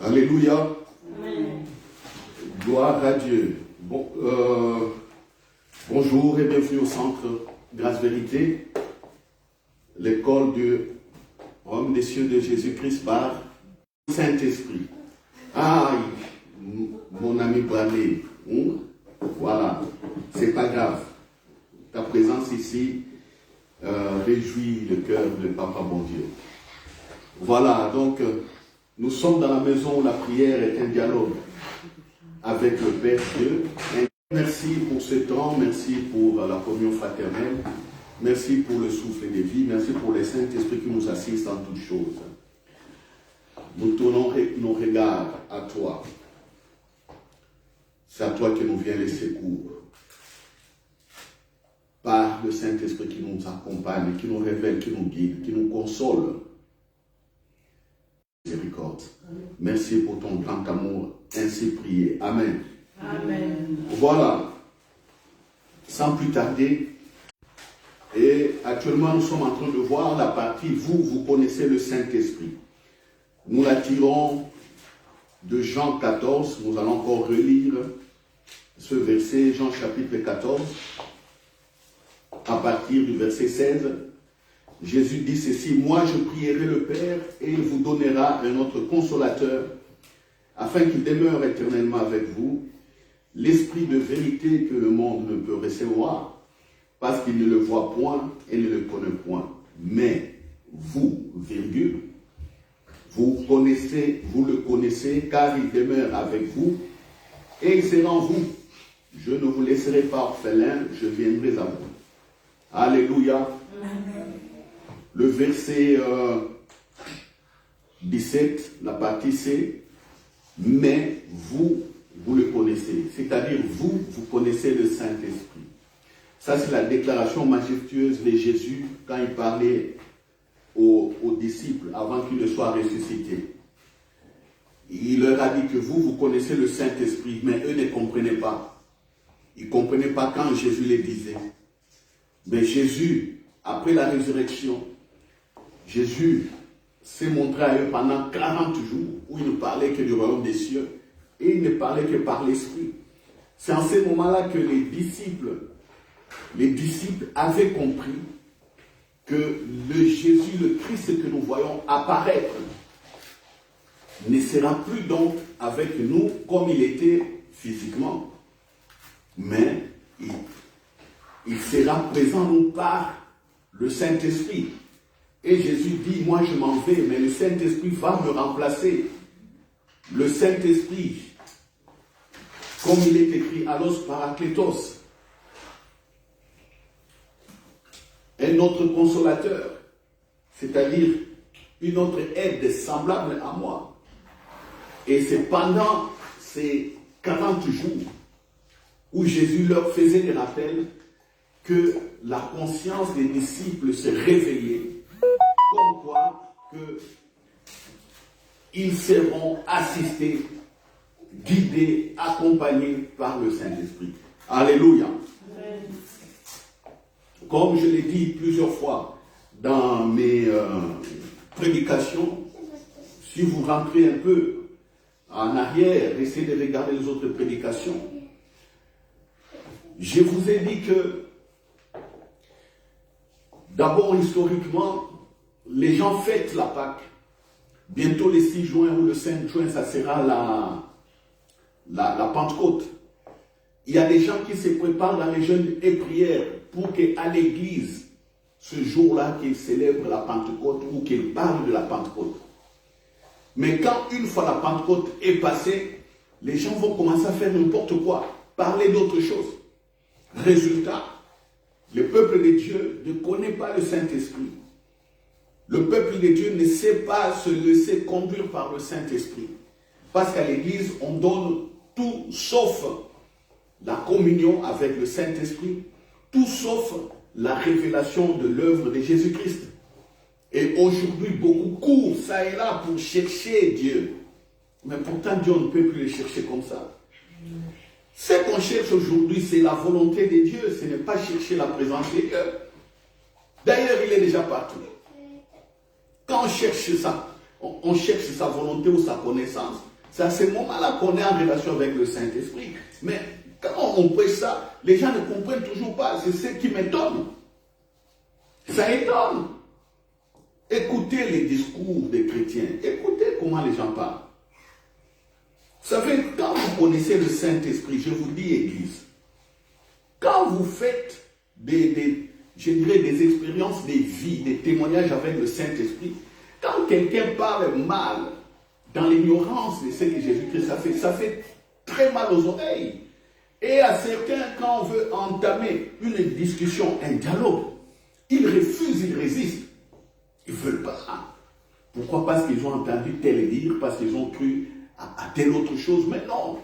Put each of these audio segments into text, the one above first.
Alléluia. Amen. Gloire à Dieu. Bonjour et bienvenue au centre Grâce Vérité, l'école du Royaume des cieux de Jésus-Christ par le Saint-Esprit. Ah, mon ami Bradley, voilà, c'est pas grave. Ta présence ici réjouit le cœur de Papa bon Dieu. Voilà, donc nous sommes dans la maison où la prière est un dialogue avec le Père Dieu. Merci pour ce temps, merci pour la communion fraternelle, merci pour le souffle de vie, merci pour les Saint-Esprit qui nous assistent en toutes choses. Nous tournons nos regards à toi. C'est à toi que nous vient les secours. Par le Saint-Esprit qui nous accompagne, qui nous révèle, qui nous guide, qui nous console. Miséricorde. Merci pour ton grand amour ainsi prié. Amen. Amen. Voilà. Sans plus tarder, et actuellement nous sommes en train de voir la partie vous connaissez le Saint-Esprit. Nous la tirons de Jean 14. Nous allons encore relire ce verset, Jean chapitre 14, à partir du verset 16. Jésus dit ceci: moi je prierai le Père et il vous donnera un autre consolateur afin qu'il demeure éternellement avec vous, l'esprit de vérité que le monde ne peut recevoir parce qu'il ne le voit point et ne le connaît point. Mais vous, vous le connaissez car il demeure avec vous et il sera en vous. Je ne vous laisserai pas orphelin, je viendrai à vous. Alléluia. Amen. Le verset 17, la partie C, mais vous le connaissez. C'est-à-dire vous connaissez le Saint-Esprit. Ça, c'est la déclaration majestueuse de Jésus quand il parlait aux disciples avant qu'ils ne soient ressuscités. Il leur a dit que vous connaissez le Saint-Esprit, mais eux ne comprenaient pas. Ils ne comprenaient pas quand Jésus les disait. Mais Jésus, après la résurrection, Jésus s'est montré à eux pendant 40 jours où il ne parlait que du royaume des cieux et il ne parlait que par l'Esprit. C'est en ces moments-là que les disciples avaient compris que le Jésus, le Christ que nous voyons apparaître, ne sera plus donc avec nous comme il était physiquement, mais il sera présent nous par le Saint-Esprit. Et Jésus dit, moi je m'en vais, mais le Saint-Esprit va me remplacer. Le Saint-Esprit, comme il est écrit, allos parakletos, un autre consolateur, c'est-à-dire une autre aide semblable à moi. Et c'est pendant ces 40 jours où Jésus leur faisait des rappels que la conscience des disciples se réveillait, comme quoi ils seront assistés, guidés, accompagnés par le Saint-Esprit. Alléluia. Amen. Comme je l'ai dit plusieurs fois dans mes prédications, si vous rentrez un peu en arrière, essayez de regarder les autres prédications, je vous ai dit que d'abord, historiquement, les gens fêtent la Pâque. Bientôt le 6 juin ou le 5 juin, ça sera la Pentecôte. Il y a des gens qui se préparent dans les jeûnes et prières pour qu'à l'église, ce jour-là, qu'ils célèbrent la Pentecôte ou qu'ils parlent de la Pentecôte. Mais quand une fois la Pentecôte est passée, les gens vont commencer à faire n'importe quoi, parler d'autre chose. Résultat, le peuple de Dieu ne connaît pas le Saint-Esprit. Le peuple de Dieu ne sait pas se laisser conduire par le Saint-Esprit. Parce qu'à l'église, on donne tout sauf la communion avec le Saint-Esprit, tout sauf la révélation de l'œuvre de Jésus-Christ. Et aujourd'hui, beaucoup courent ça et là pour chercher Dieu. Mais pourtant, Dieu ne peut plus le chercher comme ça. Ce qu'on cherche aujourd'hui, c'est la volonté de Dieu. Ce n'est pas chercher la présence de Dieu. D'ailleurs, il est déjà partout. Quand on cherche ça, on cherche sa volonté ou sa connaissance, C'est à ce moment-là qu'on est en relation avec le Saint-Esprit. Mais quand on prêche ça, les gens ne comprennent toujours pas. C'est ce qui m'étonne. Ça étonne. Écoutez les discours des chrétiens. Écoutez comment les gens parlent. Vous savez, quand vous connaissez le Saint-Esprit, je vous dis, Église, quand vous faites je dirais des expériences, des vies, des témoignages avec le Saint-Esprit, quand quelqu'un parle mal, dans l'ignorance de ce que Jésus-Christ a fait, ça fait très mal aux oreilles. Et à certains, quand on veut entamer une discussion, un dialogue, ils refusent, ils résistent. Ils ne veulent pas. Pourquoi? Parce qu'ils ont entendu tel dire, parce qu'ils ont cru à telle autre chose. Mais non.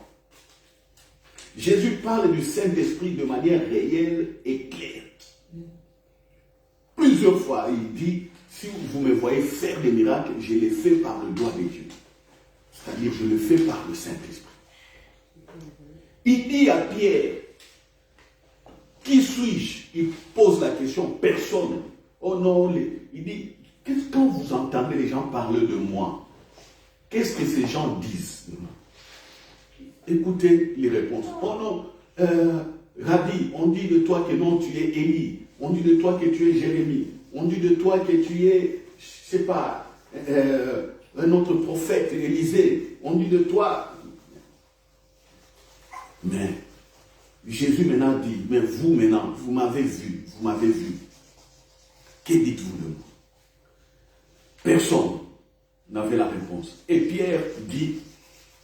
Jésus parle du Saint-Esprit de manière réelle et claire. Plusieurs fois, il dit, si vous me voyez faire des miracles, je les fais par le doigt de Dieu. C'est-à-dire, je le fais par le Saint-Esprit. Il dit à Pierre, qui suis-je? Il pose la question, personne. Oh non, il dit, quand vous entendez les gens parler de moi, qu'est-ce que ces gens disent? Écoutez les réponses. Oh non, Rabbi, on dit de toi que non, tu es Élie. On dit de toi que tu es Jérémie. On dit de toi que tu es, je ne sais pas, un autre prophète, Élisée. On dit de toi. Mais Jésus maintenant dit, mais vous maintenant, vous m'avez vu, vous m'avez vu. Que dites-vous de moi? Personne n'avait la réponse. Et Pierre dit,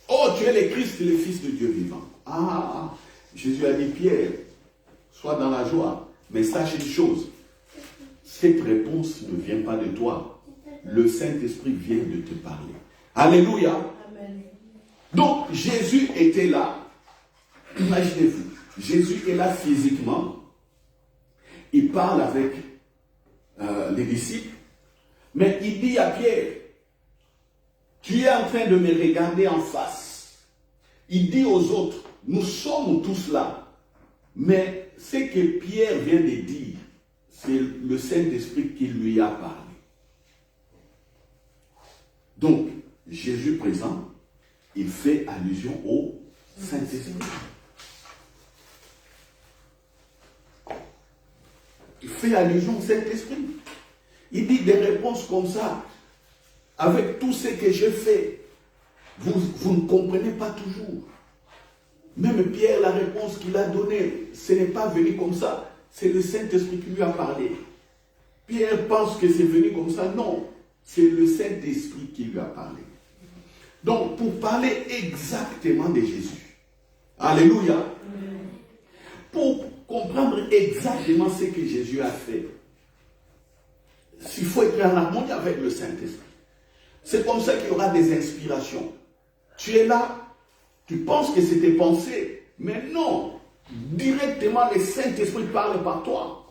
oh, tu es le Christ, le Fils de Dieu vivant. Ah, Jésus a dit, Pierre, sois dans la joie, mais sache une chose, cette réponse ne vient pas de toi. Le Saint-Esprit vient de te parler. Alléluia. Amen. Donc, Jésus était là. Imaginez-vous, Jésus est là physiquement. Il parle avec les disciples. Mais il dit à Pierre, tu es en train de me regarder en face. Il dit aux autres, nous sommes tous là. Mais ce que Pierre vient de dire, c'est le Saint-Esprit qui lui a parlé. Donc, Jésus présent, il fait allusion au Saint-Esprit. Il fait allusion au Saint-Esprit. Il dit des réponses comme ça. Avec tout ce que j'ai fait, vous ne comprenez pas toujours. Même Pierre, la réponse qu'il a donnée, ce n'est pas venu comme ça. C'est le Saint-Esprit qui lui a parlé. Pierre pense que c'est venu comme ça. Non, c'est le Saint-Esprit qui lui a parlé. Donc, pour parler exactement de Jésus, alléluia, pour comprendre exactement ce que Jésus a fait, il faut être en harmonie avec le Saint-Esprit. C'est comme ça qu'il y aura des inspirations. Tu es là, tu penses que c'est tes pensées, mais non, directement le Saint-Esprit parle par toi.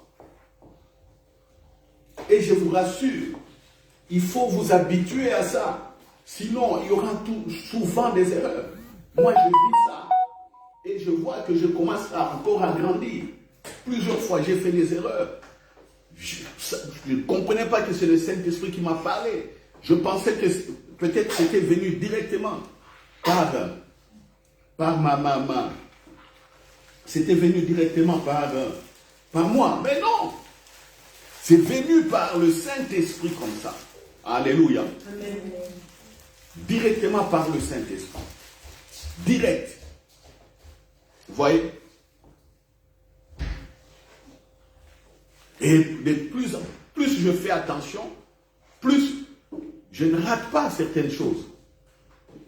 Et je vous rassure, il faut vous habituer à ça. Sinon, il y aura souvent des erreurs. Moi, je vis ça. Et je vois que je commence encore à grandir. Plusieurs fois, j'ai fait des erreurs. Je ne comprenais pas que c'est le Saint-Esprit qui m'a parlé. Je pensais que peut-être c'était venu directement par ma c'était venu directement par moi. Mais non! C'est venu par le Saint-Esprit comme ça. Alléluia. Amen. Directement par le Saint-Esprit. Direct. Vous voyez? Et de plus en plus je fais attention, plus je ne rate pas certaines choses.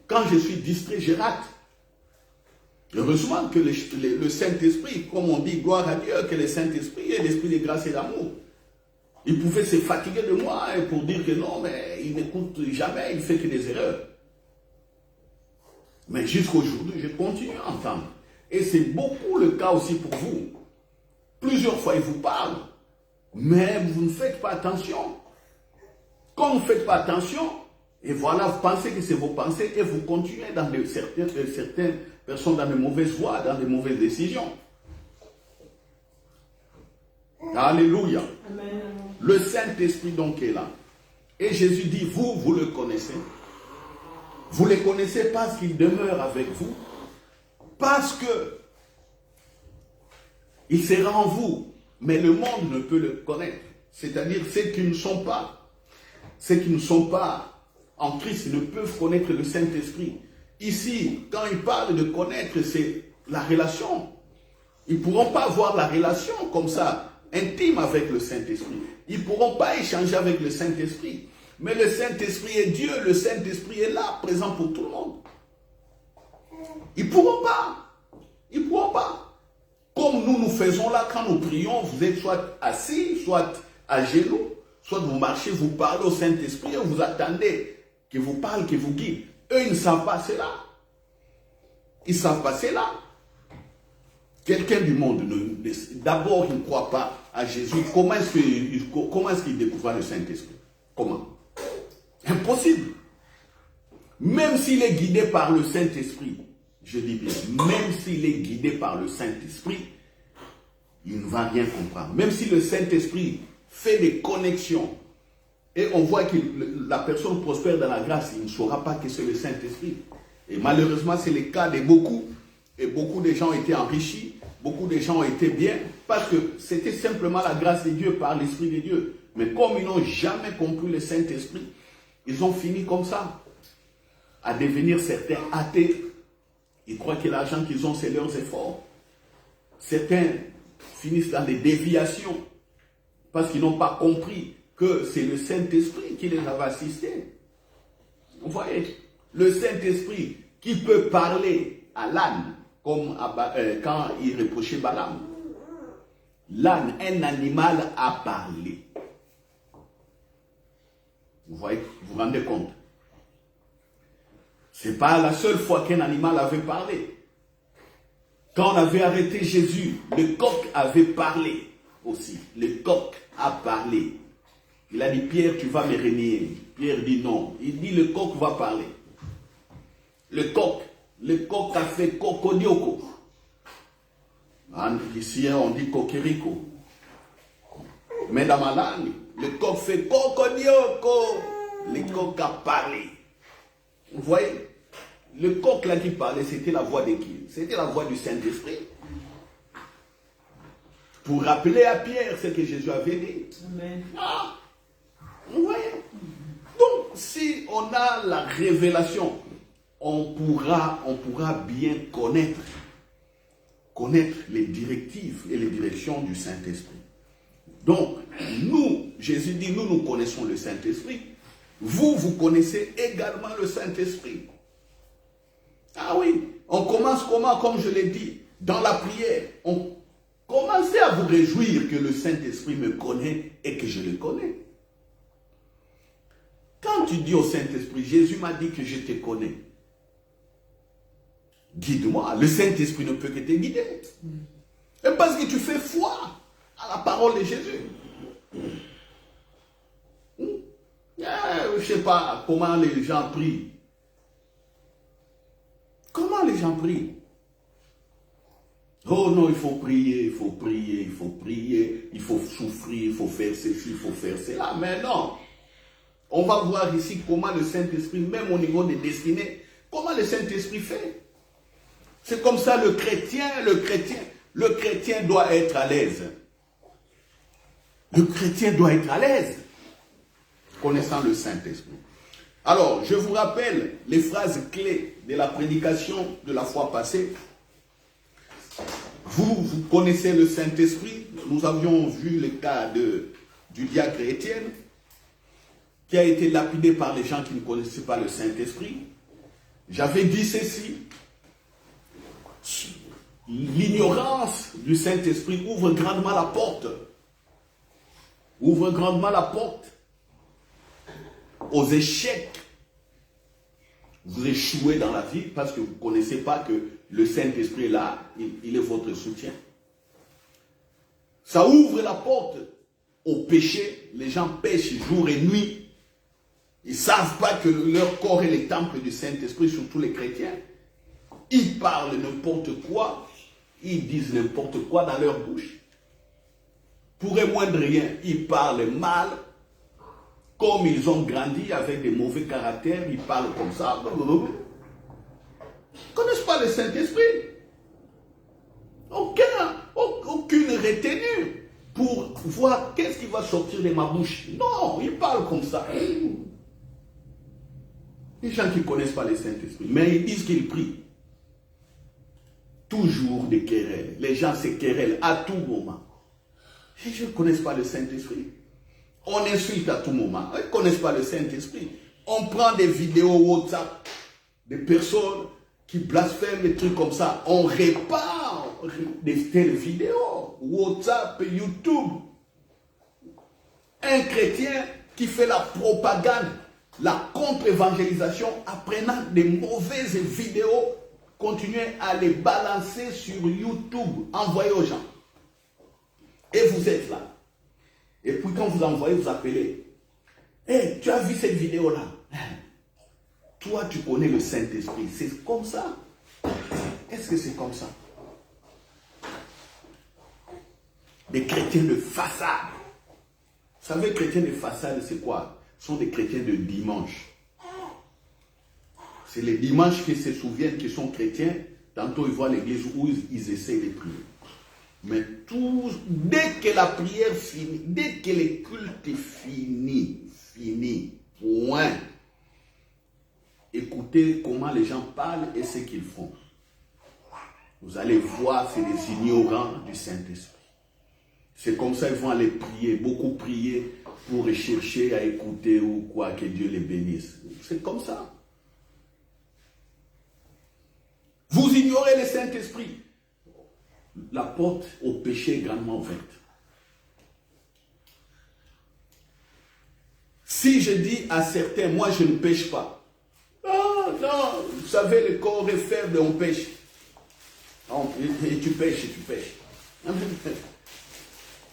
Quand je suis distrait, je rate. Heureusement que le Saint-Esprit, comme on dit, gloire à Dieu, que le Saint-Esprit est l'esprit de grâce et d'amour. Il pouvait se fatiguer de moi pour dire que non, mais il n'écoute jamais, il ne fait que des erreurs. Mais jusqu'aujourd'hui, je continue à entendre. Et c'est beaucoup le cas aussi pour vous. Plusieurs fois, il vous parle, mais vous ne faites pas attention. Quand vous ne faites pas attention, et voilà, vous pensez que c'est vos pensées, et vous continuez dans certaines personnes dans de mauvaises voies, dans de mauvaises décisions. Alléluia. Amen. Le Saint-Esprit donc est là. Et Jésus dit, vous le connaissez. Vous les connaissez parce qu'ils demeurent avec vous, parce que il sera en vous, mais le monde ne peut le connaître. C'est-à-dire ceux qui ne sont pas en Christ ne peuvent connaître le Saint-Esprit. Ici, quand il parle de connaître, c'est la relation. Ils ne pourront pas avoir la relation comme ça, intime avec le Saint-Esprit. Ils ne pourront pas échanger avec le Saint-Esprit. Mais le Saint-Esprit est Dieu, le Saint-Esprit est là, présent pour tout le monde. Ils ne pourront pas. Ils ne pourront pas. Comme nous faisons là, quand nous prions, vous êtes soit assis, soit à genoux, soit vous marchez, vous parlez au Saint-Esprit et vous attendez qu'il vous parle, qu'il vous guide. Eux, ils ne savent pas cela. Ils ne savent pas cela. Quelqu'un du monde, d'abord, il ne croit pas à Jésus. Comment est-ce qu'il découvre le Saint-Esprit? Comment? Impossible. Même s'il est guidé par le Saint-Esprit, je dis bien, même s'il est guidé par le Saint-Esprit, il ne va rien comprendre. Même si le Saint-Esprit fait des connexions et on voit que la personne prospère dans la grâce, il ne saura pas que c'est le Saint-Esprit. Et malheureusement, c'est le cas de beaucoup. Et beaucoup de gens ont été enrichis, beaucoup de gens ont été bien, parce que c'était simplement la grâce de Dieu par l'Esprit de Dieu. Mais comme ils n'ont jamais compris le Saint-Esprit, ils ont fini comme ça, à devenir certains athées. Ils croient que l'argent qu'ils ont, c'est leurs efforts. Certains finissent dans des déviations, parce qu'ils n'ont pas compris que c'est le Saint-Esprit qui les avait assistés. Vous voyez, le Saint-Esprit qui peut parler à l'âne, comme quand il reprochait Balaam. L'âne, un animal, a parlé. Vous voyez, vous vous rendez compte? Ce n'est pas la seule fois qu'un animal avait parlé. Quand on avait arrêté Jésus, le coq avait parlé aussi. Le coq a parlé. Il a dit, Pierre, tu vas me renier. Pierre dit non. Il dit, le coq va parler. Le coq a fait cocodioko. Ici, on dit coquerico. Mais dans ma langue, le coq fait cocodioko. Le coq a parlé. Vous voyez, le coq là qui parlait, c'était la voix de qui? C'était la voix du Saint-Esprit. Pour rappeler à Pierre ce que Jésus avait dit. Amen. Ah, vous voyez? Donc, si on a la révélation, on pourra bien connaître les directives et les directions du Saint-Esprit. Donc, nous, Jésus dit, nous connaissons le Saint-Esprit. Vous connaissez également le Saint-Esprit. Ah oui, on commence comment, comme je l'ai dit, dans la prière. On commencez à vous réjouir que le Saint-Esprit me connaît et que je le connais. Quand tu dis au Saint-Esprit, Jésus m'a dit que je te connais. Guide-moi. Le Saint-Esprit ne peut que te guider. Et parce que tu fais foi à la parole de Jésus. Je ne sais pas comment les gens prient. Comment les gens prient? Oh non, il faut prier, il faut prier, il faut prier, il faut souffrir, il faut faire ceci, il faut faire cela. Mais non. On va voir ici comment le Saint-Esprit, même au niveau des destinées, comment le Saint-Esprit fait. C'est comme ça le chrétien doit être à l'aise. Le chrétien doit être à l'aise, connaissant le Saint-Esprit. Alors, je vous rappelle les phrases clés de la prédication de la fois passée. Vous connaissez le Saint-Esprit. Nous avions vu le cas du diacre Étienne, qui a été lapidé par les gens qui ne connaissaient pas le Saint-Esprit. J'avais dit ceci. L'ignorance du Saint-Esprit ouvre grandement la porte. Ouvre grandement la porte aux échecs. Vous échouez dans la vie parce que vous ne connaissez pas que le Saint-Esprit est là, il est votre soutien. Ça ouvre la porte au péché. Les gens pêchent jour et nuit. Ils ne savent pas que leur corps est le temple du Saint-Esprit, surtout les chrétiens. Ils parlent n'importe quoi. Ils disent n'importe quoi dans leur bouche. Pour moins de rien, ils parlent mal. comme ils ont grandi avec des mauvais caractères, ils parlent comme ça. Ils ne connaissent pas le Saint-Esprit. Aucune retenue pour voir qu'est-ce qui va sortir de ma bouche. Non, ils parlent comme ça. Les gens qui ne connaissent pas le Saint-Esprit, mais ils disent qu'ils prient. Toujours des querelles. Les gens se querellent à tout moment. Les gens ne connaissent pas le Saint-Esprit. On insulte à tout moment. Ils ne connaissent pas le Saint-Esprit. On prend des vidéos WhatsApp des personnes qui blasphèment des trucs comme ça. On répare des telles vidéos. WhatsApp, YouTube. Un chrétien qui fait la propagande, la contre-évangélisation, apprenant des mauvaises vidéos, continuez à les balancer sur YouTube, envoyez aux gens. Et vous êtes là. Et puis quand vous envoyez, vous appelez. Hey, tu as vu cette vidéo-là? Toi, tu connais le Saint-Esprit. C'est comme ça. Est-ce que c'est comme ça? Des chrétiens de façade. Vous savez, chrétiens de façade, c'est quoi? Ce sont des chrétiens de dimanche. C'est les dimanches qui se souviennent qu'ils sont chrétiens. Tantôt, ils voient l'église où ils essaient de prier. Mais dès que la prière finit, dès que le culte est fini, point. Écoutez comment les gens parlent et ce qu'ils font. Vous allez voir, c'est des ignorants du Saint-Esprit. C'est comme ça qu'ils vont aller prier, beaucoup prier pour chercher à écouter ou quoi, que Dieu les bénisse. C'est comme ça. Vous ignorez le Saint-Esprit. La porte au péché est grandement ouverte. Si je dis à certains, moi je ne pêche pas. Ah non, vous savez, le corps est faible, on pêche. Non, et tu pêches.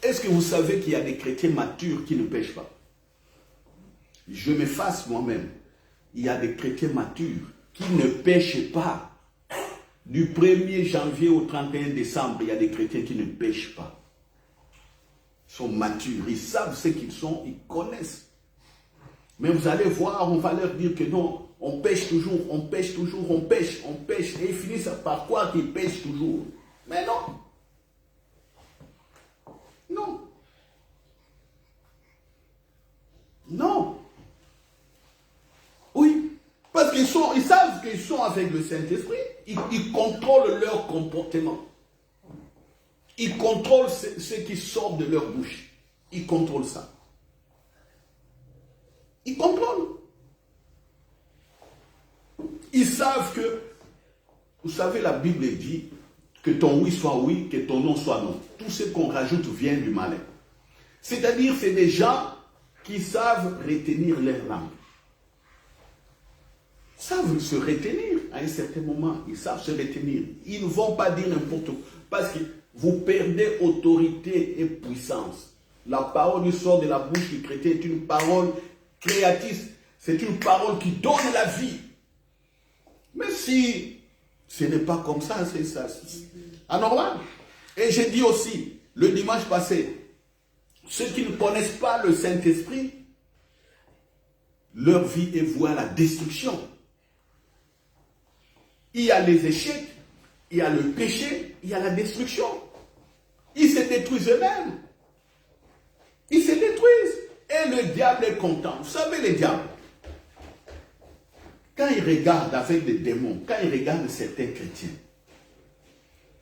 Est-ce que vous savez qu'il y a des chrétiens matures qui ne pêchent pas? Je m'efface moi-même. Il y a des chrétiens matures qui ne pêchent pas. Du 1er janvier au 31 décembre, il y a des chrétiens qui ne pêchent pas. Ils sont matures, ils savent ce qu'ils sont, ils connaissent. Mais vous allez voir, on va leur dire que non, on pêche toujours, on pêche. Et ils finissent par croire qu'ils pêchent toujours. Mais non. Non. Oui. Parce qu'ils savent qu'ils sont avec le Saint-Esprit. Ils contrôlent leur comportement. Ils contrôlent ce qui sort de leur bouche. Ils contrôlent ça. Ils contrôlent. Ils savent que, vous savez, la Bible dit que ton oui soit oui, que ton non soit non. Tout ce qu'on rajoute vient du malin. C'est-à-dire, c'est des gens qui savent retenir leur langue. Ils savent se retenir à un certain moment. Ils savent se retenir. Ils ne vont pas dire n'importe quoi. Parce que vous perdez autorité et puissance. La parole qui sort de la bouche du chrétien est une parole créatrice. C'est une parole qui donne la vie. Mais si ce n'est pas comme ça, c'est ça. C'est anormal. Et j'ai dit aussi, le dimanche passé, ceux qui ne connaissent pas le Saint-Esprit, leur vie est vouée à la destruction. Il y a les échecs, il y a le péché, il y a la destruction. Ils se détruisent eux-mêmes. Ils se détruisent. Et le diable est content. Vous savez, le diable, quand il regarde avec des démons, quand il regarde certains chrétiens,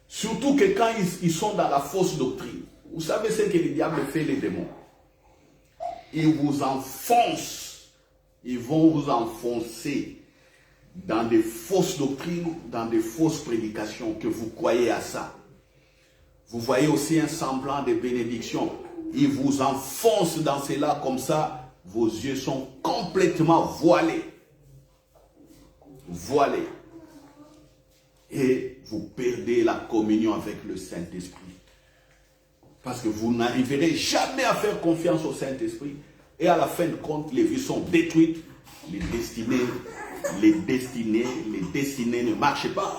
surtout que quand ils sont dans la fausse doctrine, vous savez ce que le diable fait, les démons? Ils vous enfoncent. Ils vont vous enfoncer dans des fausses doctrines, dans des fausses prédications, que vous croyez à ça. Vous voyez aussi un semblant de bénédiction. Ils vous enfoncent dans cela comme ça. Vos yeux sont complètement voilés. Voilés. Et vous perdez la communion avec le Saint-Esprit. Parce que vous n'arriverez jamais à faire confiance au Saint-Esprit. Et à la fin de compte, les vies sont détruites. Les destinées ne marchent pas.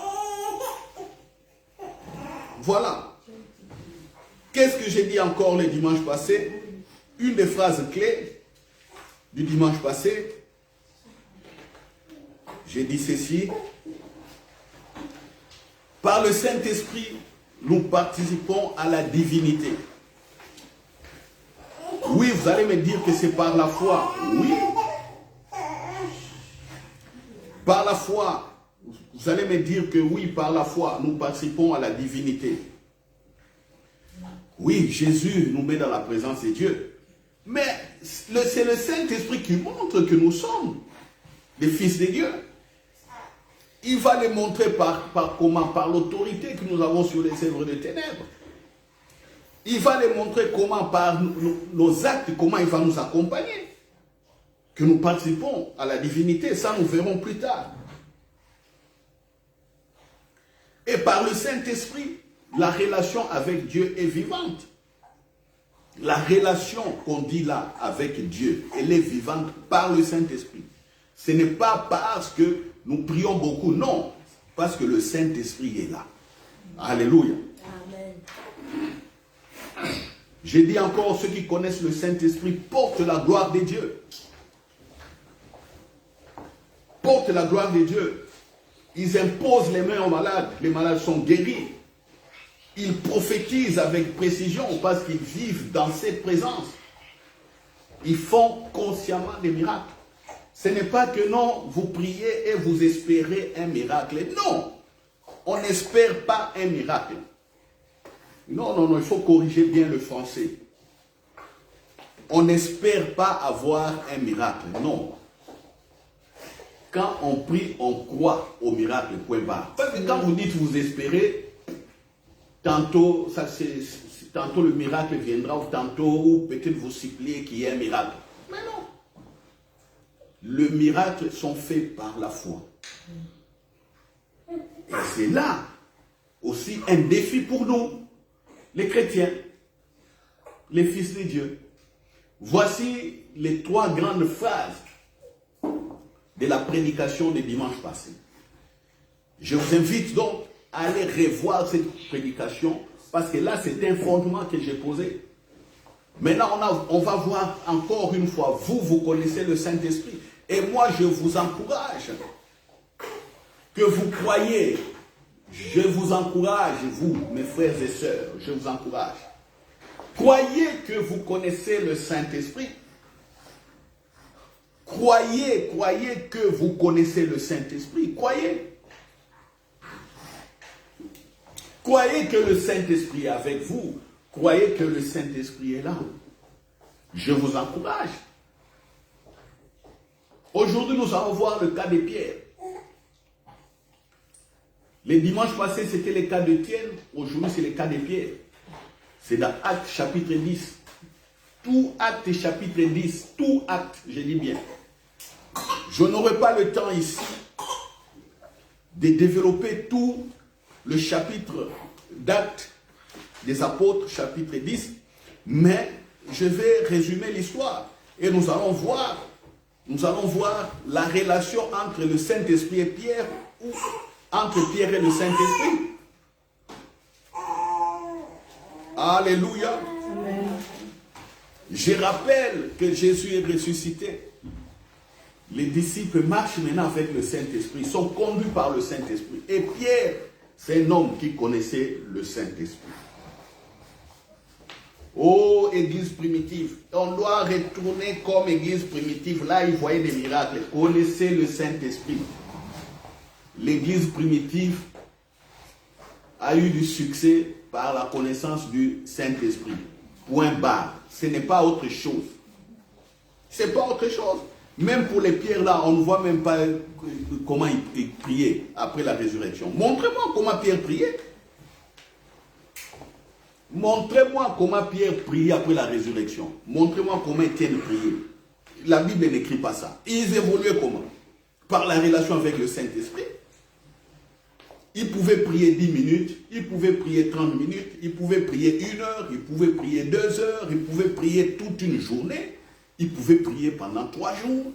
Voilà. Qu'est-ce que j'ai dit encore le dimanche passé? Une des phrases clés, du dimanche passé, j'ai dit ceci. Par le Saint-Esprit, nous participons à la divinité. Oui, vous allez me dire que c'est par la foi. Oui. Par la foi. Vous allez me dire que oui, par la foi, nous participons à la divinité. Oui, Jésus nous met dans la présence de Dieu. Mais c'est le Saint-Esprit qui montre que nous sommes des fils de Dieu. Il va les montrer par comment? Par l'autorité que nous avons sur les œuvres de ténèbres. Il va les montrer comment? Par nos actes, comment il va nous accompagner. Que nous participons à la divinité, ça nous verrons plus tard. Et par le Saint-Esprit, la relation avec Dieu est vivante. La relation qu'on dit là avec Dieu, elle est vivante par le Saint-Esprit. Ce n'est pas parce que nous prions beaucoup, non. Parce que le Saint-Esprit est là. Alléluia. Amen. J'ai dit encore, ceux qui connaissent le Saint-Esprit portent la gloire de Dieu. Portent la gloire de Dieu. Ils imposent les mains aux malades. Les malades sont guéris. Ils prophétisent avec précision parce qu'ils vivent dans cette présence. Ils font consciemment des miracles. Ce n'est pas que non, vous priez et vous espérez un miracle. Non, on n'espère pas un miracle. Non, non, non, il faut corriger bien le français. On n'espère pas avoir un miracle. Non. Quand on prie, on croit au miracle, point barre. Parce que quand vous dites vous espérez, tantôt, tantôt le miracle viendra, ou tantôt, peut-être vous suppliez qu'il y ait un miracle. Mais non. Les miracles sont faits par la foi. Et c'est là aussi un défi pour nous, les chrétiens, les fils de Dieu. Voici les 3 grandes phases de la prédication des dimanches passés. Je vous invite donc à aller revoir cette prédication parce que là, c'est un fondement que j'ai posé. Maintenant, on va voir encore une fois, vous connaissez le Saint-Esprit. Et moi, je vous encourage que vous croyez. Je vous encourage, vous, mes frères et sœurs, je vous encourage. Croyez que vous connaissez le Saint-Esprit. Croyez que vous connaissez le Saint-Esprit. Croyez. Croyez que le Saint-Esprit est avec vous. Croyez que le Saint-Esprit est là. Je vous encourage. Aujourd'hui, nous allons voir le cas de Pierre. Les dimanches passés, c'était le cas d'Étienne. Aujourd'hui, c'est le cas de Pierre. C'est dans Actes chapitre 10. Tout Actes chapitre 10. Tout Actes, je dis bien. Je n'aurai pas le temps ici de développer tout le chapitre d'Actes des apôtres, chapitre 10. Mais je vais résumer l'histoire. Et nous allons voir la relation entre le Saint-Esprit et Pierre, ou entre Pierre et le Saint-Esprit. Alléluia. Amen. Je rappelle que Jésus est ressuscité. Les disciples marchent maintenant avec le Saint-Esprit, sont conduits par le Saint-Esprit. Et Pierre, c'est un homme qui connaissait le Saint-Esprit. Oh, église primitive, on doit retourner comme église primitive. Là, ils voyaient des miracles. Connaissez le Saint-Esprit. L'église primitive a eu du succès par la connaissance du Saint-Esprit. Point barre. Ce n'est pas autre chose. Ce n'est pas autre chose. Même pour les pierres là, on ne voit même pas comment ils priaient après la résurrection. Montrez-moi comment Pierre priait. Montrez-moi comment Pierre priait après la résurrection. Montrez-moi comment Étienne priait. La Bible n'écrit pas ça. Ils évoluaient comment? Par la relation avec le Saint-Esprit. Ils pouvaient prier 10 minutes, ils pouvaient prier 30 minutes, ils pouvaient prier 1 heure, ils pouvaient prier 2 heures, ils pouvaient prier toute une journée, ils pouvaient prier pendant 3 jours.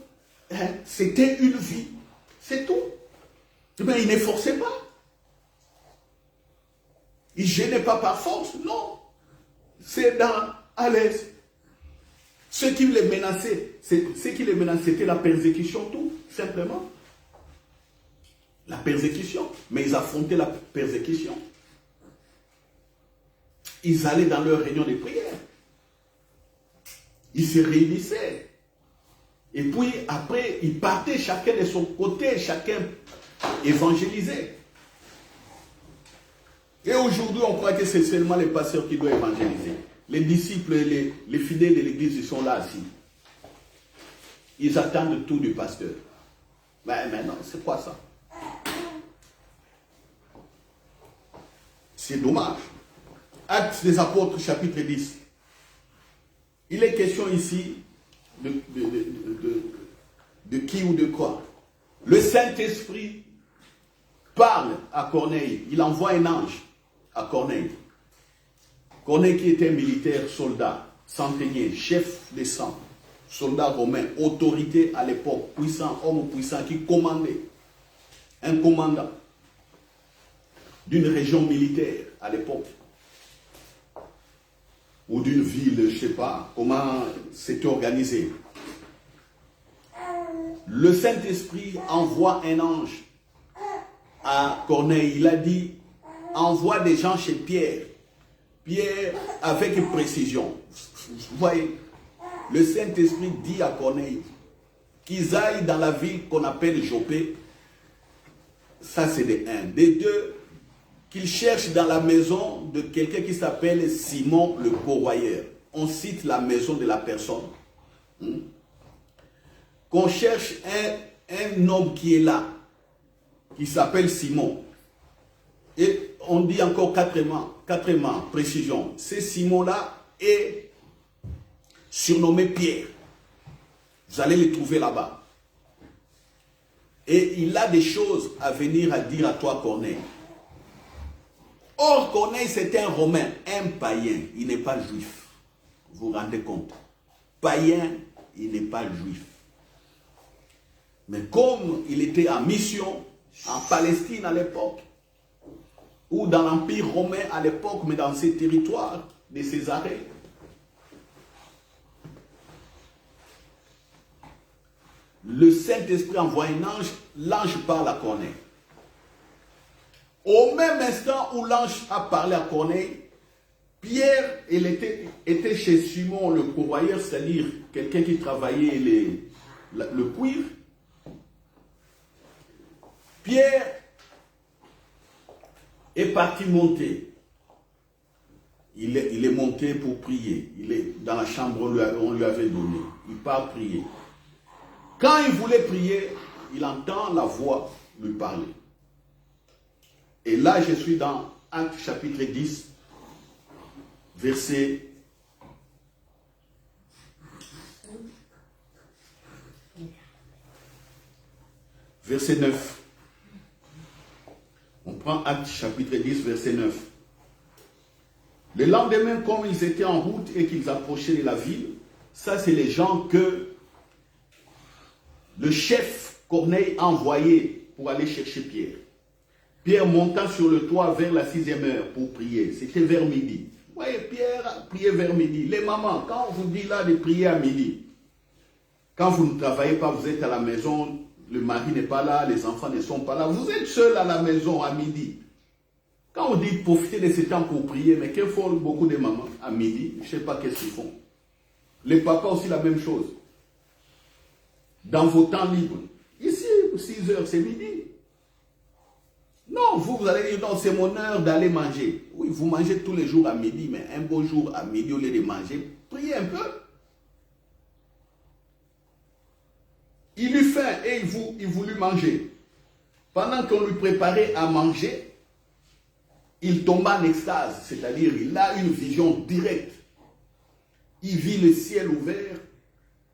C'était une vie. C'est tout. Mais ils ne forçaient pas. Ils ne gênaient pas par force, non. C'est à l'aise. Ce qui les menaçait, c'était la persécution, tout simplement. La persécution. Mais ils affrontaient la persécution. Ils allaient dans leur réunion de prière. Ils se réunissaient. Et puis après, ils partaient chacun de son côté, chacun évangélisait. Et aujourd'hui, on croit que c'est seulement les pasteurs qui doivent évangéliser. Les disciples, les fidèles de l'église, ils sont là assis. Ils attendent tout du pasteur. Mais non, c'est quoi ça? C'est dommage. Actes des Apôtres, chapitre 10. Il est question ici de qui ou de quoi? Le Saint-Esprit parle à Corneille. Il envoie un ange à Corneille. Corneille qui était militaire, soldat, centenier, chef des 100, soldat romain, autorité à l'époque, puissant, homme puissant qui commandait. Un commandant d'une région militaire à l'époque. Ou d'une ville, je ne sais pas comment c'était organisé. Le Saint-Esprit envoie un ange à Corneille. Il a dit, envoie des gens chez Pierre. Pierre, avec précision. Vous voyez, le Saint-Esprit dit à Corneille qu'ils aillent dans la ville qu'on appelle Jopé. Ça, c'est des 1. Des 2, qu'ils cherchent dans la maison de quelqu'un qui s'appelle Simon le pourvoyeur. On cite la maison de la personne. Qu'on cherche un homme qui est là, qui s'appelle Simon. Et on dit encore quatrièmement, précision. Ce Simon-là est surnommé Pierre. Vous allez le trouver là-bas. Et il a des choses à venir à dire à toi, Corneille. Or, Corneille, c'est un Romain, un païen. Il n'est pas juif. Vous vous rendez compte? Païen, il n'est pas juif. Mais comme il était en mission en Palestine à l'époque, ou dans l'Empire romain à l'époque, mais dans ces territoires de Césarée, le Saint-Esprit envoie un ange, l'ange parle à Corneille. Au même instant où l'ange a parlé à Corneille, Pierre, il était chez Simon le pourvoyeur, c'est-à-dire quelqu'un qui travaillait le cuivre. Pierre est parti monter. Il est monté pour prier. Il est dans la chambre, on lui avait donné. Il part prier. Quand il voulait prier, il entend la voix lui parler. Et là, je suis dans Actes chapitre 10, verset 9. On prend Actes chapitre 10, verset 9. Le lendemain, comme ils étaient en route et qu'ils approchaient de la ville, ça c'est les gens que le chef Corneille a envoyé pour aller chercher Pierre. Pierre monta sur le toit vers la 6e heure pour prier. C'était vers midi. Vous voyez, Pierre priait vers midi. Les mamans, quand on vous dit là de prier à midi, quand vous ne travaillez pas, vous êtes à la maison, le mari n'est pas là, les enfants ne sont pas là, vous êtes seul à la maison à midi. Quand on dit profiter de ce temps pour prier, mais que font beaucoup de mamans à midi? Je ne sais pas qu'est-ce qu'ils font. Les papas aussi la même chose. Dans vos temps libres. Ici, 6 heures, c'est midi. Non, vous allez dire, non, c'est mon heure d'aller manger. Oui, vous mangez tous les jours à midi, mais un beau jour à midi, au lieu de manger, priez un peu. Il eut faim et il voulut manger. Pendant qu'on lui préparait à manger, il tomba en extase, c'est-à-dire il a une vision directe. Il vit le ciel ouvert,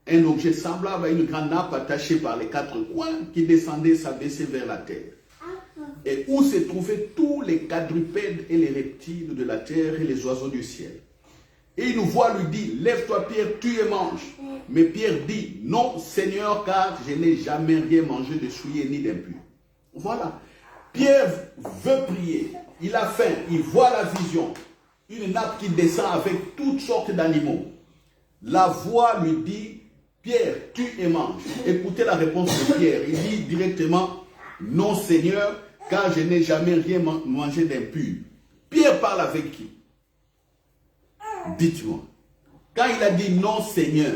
un objet semblable à une grande nappe attachée par les 4 coins qui descendait s'abaissait vers la terre. Et où se trouvaient tous les quadrupèdes et les reptiles de la terre et les oiseaux du ciel. Et une voix lui dit, lève-toi Pierre, tue et mange. Mais Pierre dit, non Seigneur, car je n'ai jamais rien mangé de souillé ni d'impur. Voilà. Pierre veut prier. Il a faim. Il voit la vision. Une nappe qui descend avec toutes sortes d'animaux. La voix lui dit, Pierre, tue et mange. Écoutez la réponse de Pierre. Il dit directement, non Seigneur, car je n'ai jamais rien mangé d'impur. Pierre parle avec qui? Dites-moi. Quand il a dit non Seigneur,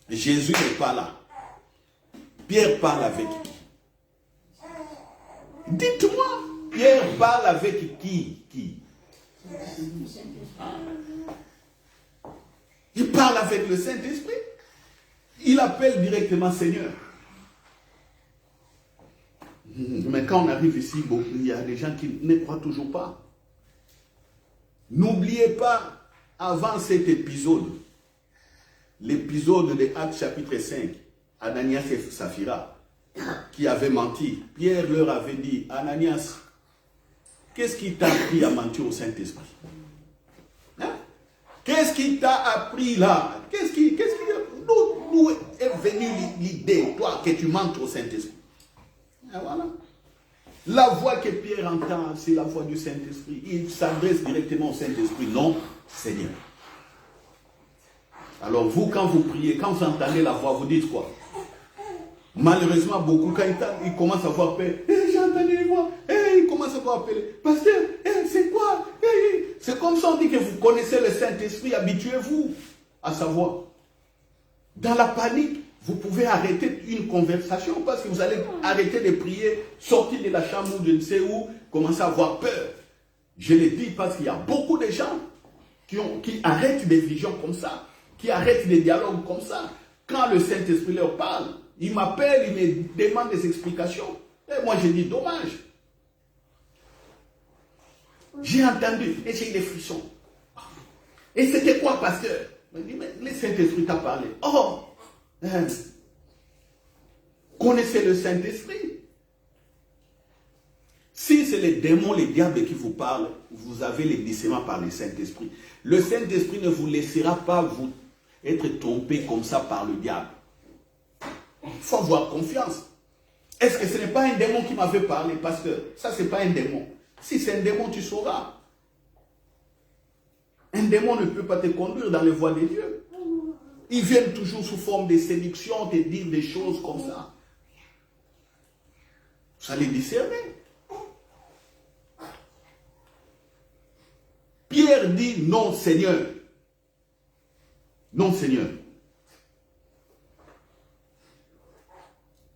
Jésus n'est pas là. Pierre parle avec qui? Dites-moi. Pierre parle avec qui? Il parle avec le Saint-Esprit. Il appelle directement Seigneur. Mais quand on arrive ici, il y a des gens qui ne croient toujours pas. N'oubliez pas, avant cet épisode, l'épisode de Actes chapitre 5, Ananias et Saphira, qui avaient menti, Pierre leur avait dit, Ananias, qu'est-ce qui t'a appris à mentir au Saint-Esprit? Hein? Qu'est-ce qui t'a appris là? D'où est venue l'idée, toi, que tu mentes au Saint-Esprit? Et voilà. La voix que Pierre entend, c'est la voix du Saint-Esprit. Il s'adresse directement au Saint-Esprit. Non, Seigneur. Alors vous, quand vous priez, quand vous entendez la voix, vous dites quoi? Malheureusement, beaucoup, quand ils commencent à avoir peur, j'ai entendu les voix, ils commencent à avoir peur. Pasteur, c'est quoi? C'est comme ça on dit que vous connaissez le Saint-Esprit, habituez-vous à sa voix. Dans la panique, vous pouvez arrêter une conversation parce que vous allez arrêter de prier, sortir de la chambre ou je ne sais où, commencer à avoir peur. Je le dis parce qu'il y a beaucoup de gens qui arrêtent des visions comme ça, qui arrêtent des dialogues comme ça. Quand le Saint-Esprit leur parle, ils m'appellent, ils me demandent des explications. Et moi je dis dommage. J'ai entendu et j'ai eu des frissons. Et c'était quoi, pasteur? Je me dis, mais le Saint-Esprit t'a parlé. Oh! Connaissez le Saint-Esprit. Si c'est les démons, les diables qui vous parlent, vous avez les discernements par le Saint-Esprit. Le Saint-Esprit ne vous laissera pas vous être trompé comme ça par le diable. Il faut avoir confiance. Est-ce que ce n'est pas un démon qui m'avait parlé, pasteur? Ça, ce n'est pas un démon. Si c'est un démon, tu sauras. Un démon ne peut pas te conduire dans les voies de Dieu. Ils viennent toujours sous forme de séduction, te dire des choses comme ça. Vous allez discerner. Pierre dit non Seigneur. Non Seigneur.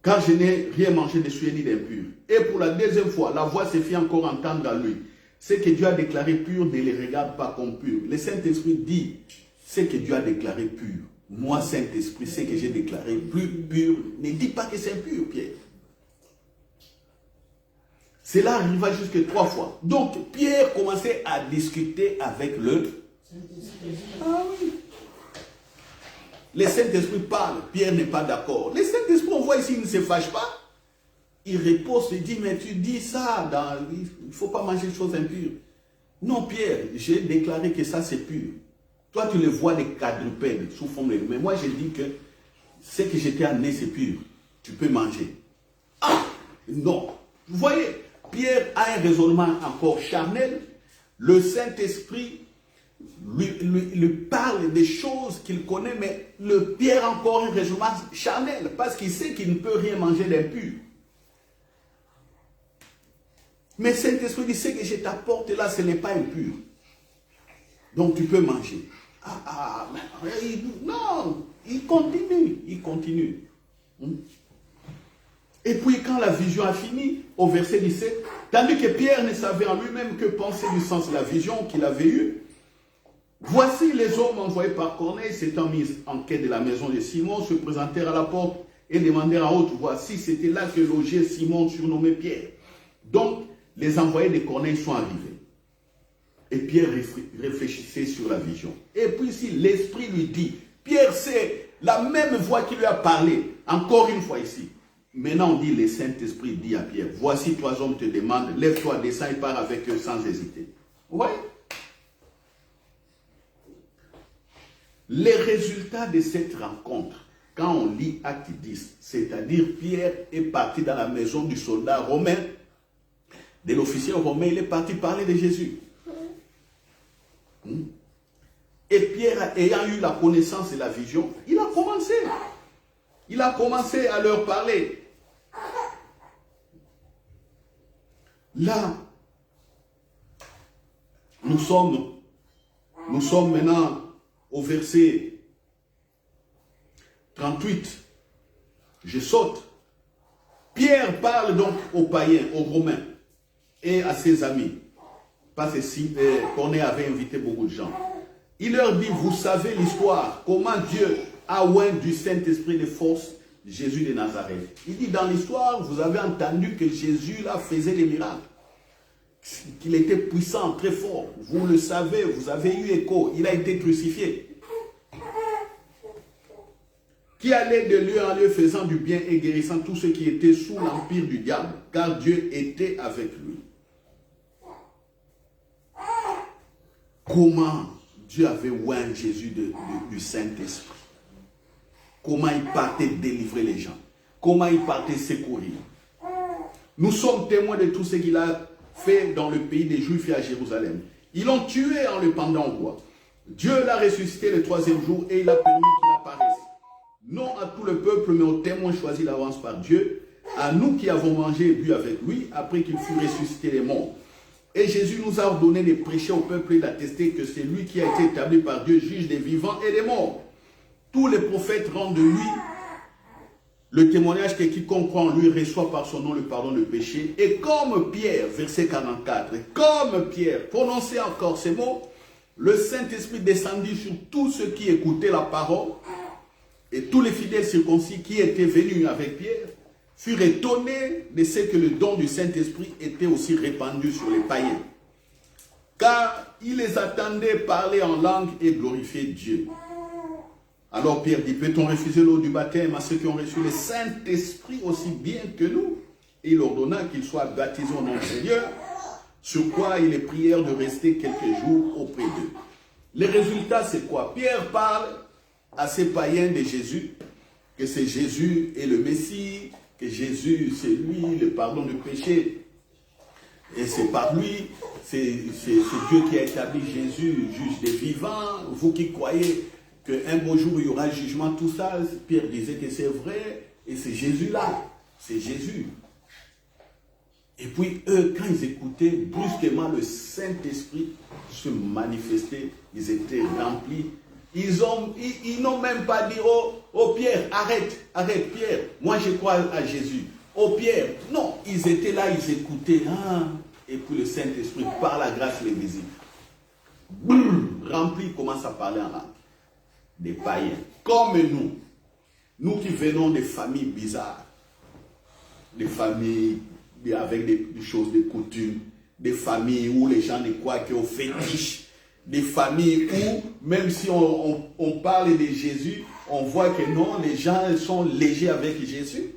Car je n'ai rien mangé de souillé ni d'impur. Et pour la deuxième fois, la voix se fit encore entendre à lui. Ce que Dieu a déclaré pur, ne les regarde pas comme pur. Le Saint-Esprit dit ce que Dieu a déclaré pur. Moi, Saint-Esprit, ce que j'ai déclaré plus pur, ne dis pas que c'est impur, Pierre. Cela arriva jusque 3 fois. Donc, Pierre commençait à discuter avec le Saint-Esprit. Ah oui. Le Saint-Esprit parle, Pierre n'est pas d'accord. Le Saint-Esprit, on voit ici, il ne se fâche pas. Il repose, il dit, mais tu dis ça, il ne faut pas manger de choses impures. Non, Pierre, j'ai déclaré que ça c'est pur. Toi, tu le vois des quadrupèdes sous forme de... Mais moi, je dis que ce que j'étais amené, c'est pur. Tu peux manger. Ah, non. Vous voyez, Pierre a un raisonnement encore charnel. Le Saint-Esprit lui parle des choses qu'il connaît, mais le Pierre a encore un raisonnement charnel, parce qu'il sait qu'il ne peut rien manger d'impur. Mais Saint-Esprit dit, ce que je t'apporte là, ce n'est pas impur. Donc tu peux manger. Non, il continue. Et puis quand la vision a fini, au verset 17, tandis que Pierre ne savait en lui-même que penser du sens de la vision qu'il avait eue, voici les hommes envoyés par Corneille s'étant mis en quête de la maison de Simon, se présentèrent à la porte et demandèrent à haute voix si c'était là que logeait Simon surnommé Pierre. Donc, les envoyés de Corneille sont arrivés. Et Pierre réfléchissait sur la vision. Et puis ici, l'Esprit lui dit, Pierre, c'est la même voix qui lui a parlé, encore une fois ici. Maintenant, on dit, le Saint-Esprit dit à Pierre, voici 3 hommes te demandent, lève-toi, descends et pars avec eux sans hésiter. Vous voyez? Les résultats de cette rencontre, quand on lit Acte 10, c'est-à-dire Pierre est parti dans la maison du soldat romain, de l'officier romain, il est parti parler de Jésus. Et Pierre, ayant eu la connaissance et la vision, il a commencé. Il a commencé à leur parler. Là, nous sommes maintenant au verset 38. Je saute. Pierre parle donc aux païens, aux Romains et à ses amis. Parce que Corneille avait invité beaucoup de gens. Il leur dit, vous savez l'histoire, comment Dieu a oint du Saint-Esprit de force Jésus de Nazareth. Il dit, dans l'histoire, vous avez entendu que Jésus là faisait des miracles. Qu'il était puissant, très fort. Vous le savez, vous avez eu écho. Il a été crucifié. Qui allait de lieu en lieu faisant du bien et guérissant tous ceux qui étaient sous l'empire du diable, car Dieu était avec lui. Comment Dieu avait oint Jésus du Saint-Esprit? Comment il partait délivrer les gens? Comment il partait secourir? Nous sommes témoins de tout ce qu'il a fait dans le pays des Juifs et à Jérusalem. Ils l'ont tué en le pendant au bois. Dieu l'a ressuscité le 3e jour et il a permis qu'il apparaisse. Non à tout le peuple, mais aux témoins choisis d'avance par Dieu, à nous qui avons mangé et bu avec lui, après qu'il fut ressuscité des morts. Et Jésus nous a ordonné de prêcher au peuple et d'attester que c'est lui qui a été établi par Dieu, juge des vivants et des morts. Tous les prophètes rendent de lui le témoignage que quiconque croit en lui reçoit par son nom le pardon du péché. Et comme Pierre, verset 44, comme Pierre prononçait encore ces mots, le Saint-Esprit descendit sur tous ceux qui écoutaient la parole. Et tous les fidèles circoncis qui étaient venus avec Pierre furent étonnés de ce que le don du Saint-Esprit était aussi répandu sur les païens. Car ils les attendaient parler en langue et glorifier Dieu. Alors Pierre dit, peut-on refuser l'eau du baptême à ceux qui ont reçu le Saint-Esprit aussi bien que nous? Et il ordonna qu'ils soient baptisés au nom du Seigneur, sur quoi ils les prièrent de rester quelques jours auprès d'eux. Le résultat, c'est quoi? Pierre parle à ces païens de Jésus, que c'est Jésus et le Messie, que Jésus, c'est lui, le pardon du péché. Et c'est par lui, c'est Dieu qui a établi Jésus, juge des vivants. Vous qui croyez qu'un beau jour il y aura jugement, tout ça, Pierre disait que c'est vrai, et c'est Jésus là, c'est Jésus. Et puis eux, quand ils écoutaient, brusquement le Saint-Esprit se manifestait, ils étaient remplis. Ils n'ont même pas dit, oh Pierre, arrête Pierre, moi je crois à Jésus. Oh Pierre, non, ils étaient là, ils écoutaient. Et puis le Saint-Esprit, par la grâce, les visite. Remplis, commence à parler en langue. Des païens, comme nous qui venons des familles bizarres, des familles avec des choses, des coutumes, des familles où les gens ne croient qu'au fétiche, des familles où, même si on parle de Jésus, on voit que non, les gens sont légers avec Jésus.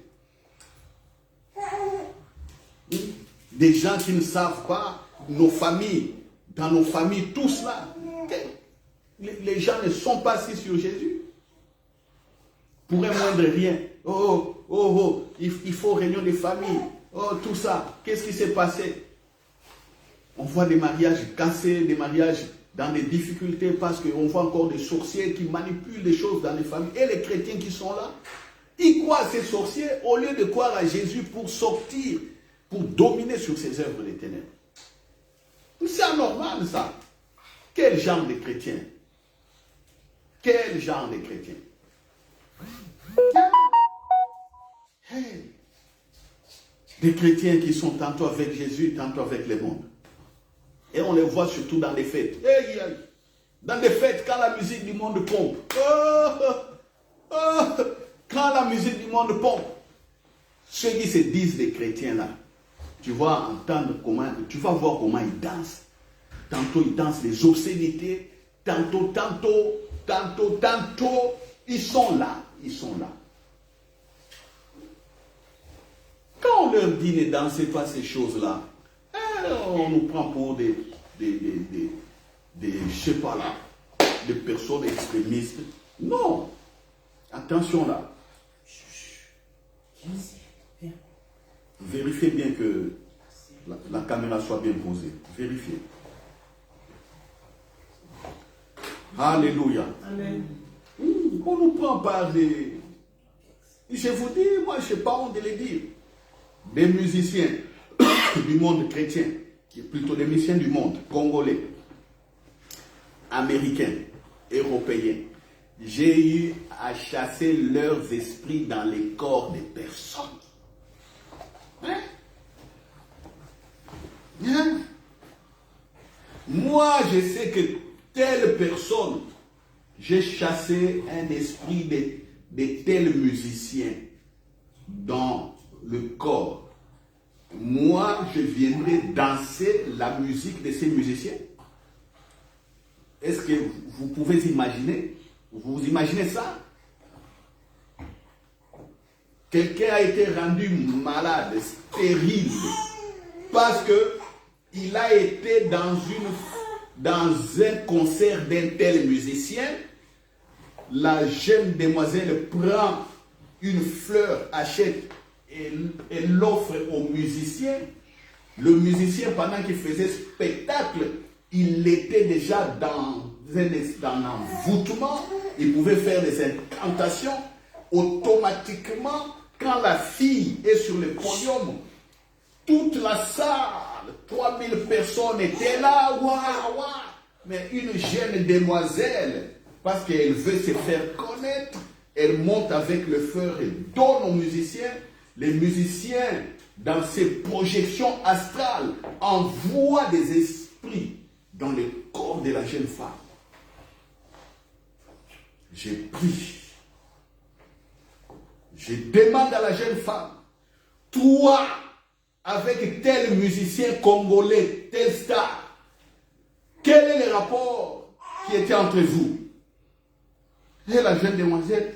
Des gens qui ne savent pas, nos familles, dans nos familles, tous là, les gens ne sont pas assis sur Jésus. Pour un moindre rien. Il faut réunion des familles. Tout ça. Qu'est-ce qui s'est passé? On voit des mariages cassés, des mariages dans des difficultés parce qu'on voit encore des sorciers qui manipulent des choses dans les familles. Et les chrétiens qui sont là, ils croient à ces sorciers au lieu de croire à Jésus pour sortir, pour dominer sur ces œuvres des ténèbres. C'est anormal ça. Quel genre de chrétien? Quel genre de chrétien? Hey. Des chrétiens qui sont tantôt avec Jésus, tantôt avec le monde. Et on les voit surtout dans les fêtes. Hey, hey. Dans les fêtes, quand la musique du monde pompe. Quand la musique du monde pompe. Ceux qui se disent des chrétiens là, tu vas entendre comment, tu vas voir comment ils dansent. Tantôt ils dansent les obscénités, tantôt, ils sont là. Quand on leur dit ne dansez pas ces choses-là, on nous prend pour des je sais pas là, des personnes extrémistes. Non. Attention là. Vérifiez bien que la caméra soit bien posée. Vérifiez. Alléluia. Amen. On nous prend par des... Je vous dis, moi je n'ai pas honte de le dire. Des musiciens du monde chrétien, plutôt des musiciens du monde, congolais, américains, européens. J'ai eu à chasser leurs esprits dans les corps des personnes. Hein? Hein? Moi, je sais que telle personne, j'ai chassé un esprit de tel musicien dans le corps. Moi, je viendrai danser la musique de ces musiciens. Est-ce que vous pouvez imaginer? Vous imaginez ça? Quelqu'un a été rendu malade, stérile, parce que il a été dans un concert d'un tel musicien. La jeune demoiselle prend une fleur, achète et l'offre au musicien. Le musicien, pendant qu'il faisait spectacle, il était déjà dans un envoûtement. Il pouvait faire des incantations. Automatiquement, quand la fille est sur le podium, toute la salle, 3000 personnes étaient là, waouh, waouh. Mais une jeune demoiselle, parce qu'elle veut se faire connaître, elle monte avec le feu et donne aux musiciens. Les musiciens, dans ces projections astrales, envoient des esprits dans le corps de la jeune femme. J'ai pris. Je demande à la jeune femme, toi, avec tel musicien congolais, tel star, quel est le rapport qui était entre vous? Et la jeune demoiselle,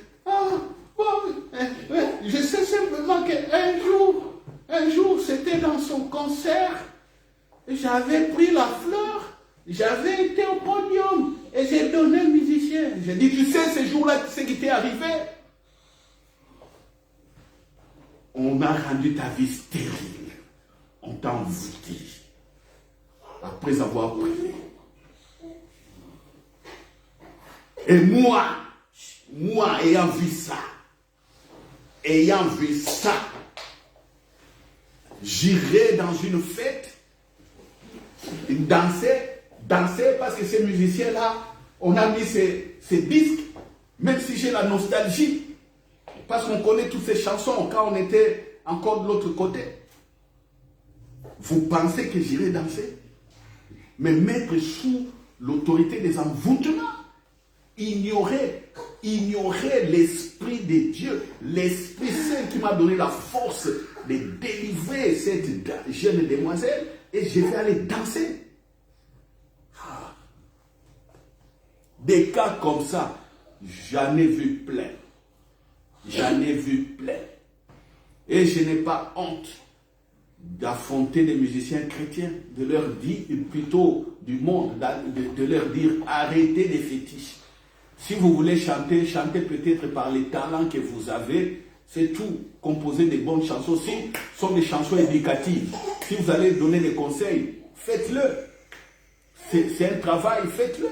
je sais simplement qu'un jour, c'était dans son concert, j'avais pris la fleur, j'avais été au podium et j'ai donné au musicien. J'ai dit, tu sais, ce jour-là, ce qui t'est arrivé? On a rendu ta vie stérile. On t'a envoûté. Après avoir prié. Et moi, ayant vu ça, j'irai dans une fête, danser parce que ces musiciens-là, on a mis ces disques, même si j'ai la nostalgie. Parce qu'on connaît toutes ces chansons quand on était encore de l'autre côté. Vous pensez que j'irai danser? Mais mettre sous l'autorité des envoûtements, ignorer l'Esprit de Dieu, l'Esprit Saint qui m'a donné la force de délivrer cette jeune demoiselle, et je vais aller danser. Des cas comme ça, j'en ai vu plein. J'en ai vu plein. Et je n'ai pas honte d'affronter des musiciens chrétiens, de leur dire, plutôt du monde, de leur dire, arrêtez les fétiches. Si vous voulez chanter, chantez peut-être par les talents que vous avez, c'est tout. Composez des bonnes chansons. Si ce sont des chansons éducatives, si vous allez donner des conseils, faites-le. C'est un travail, faites-le.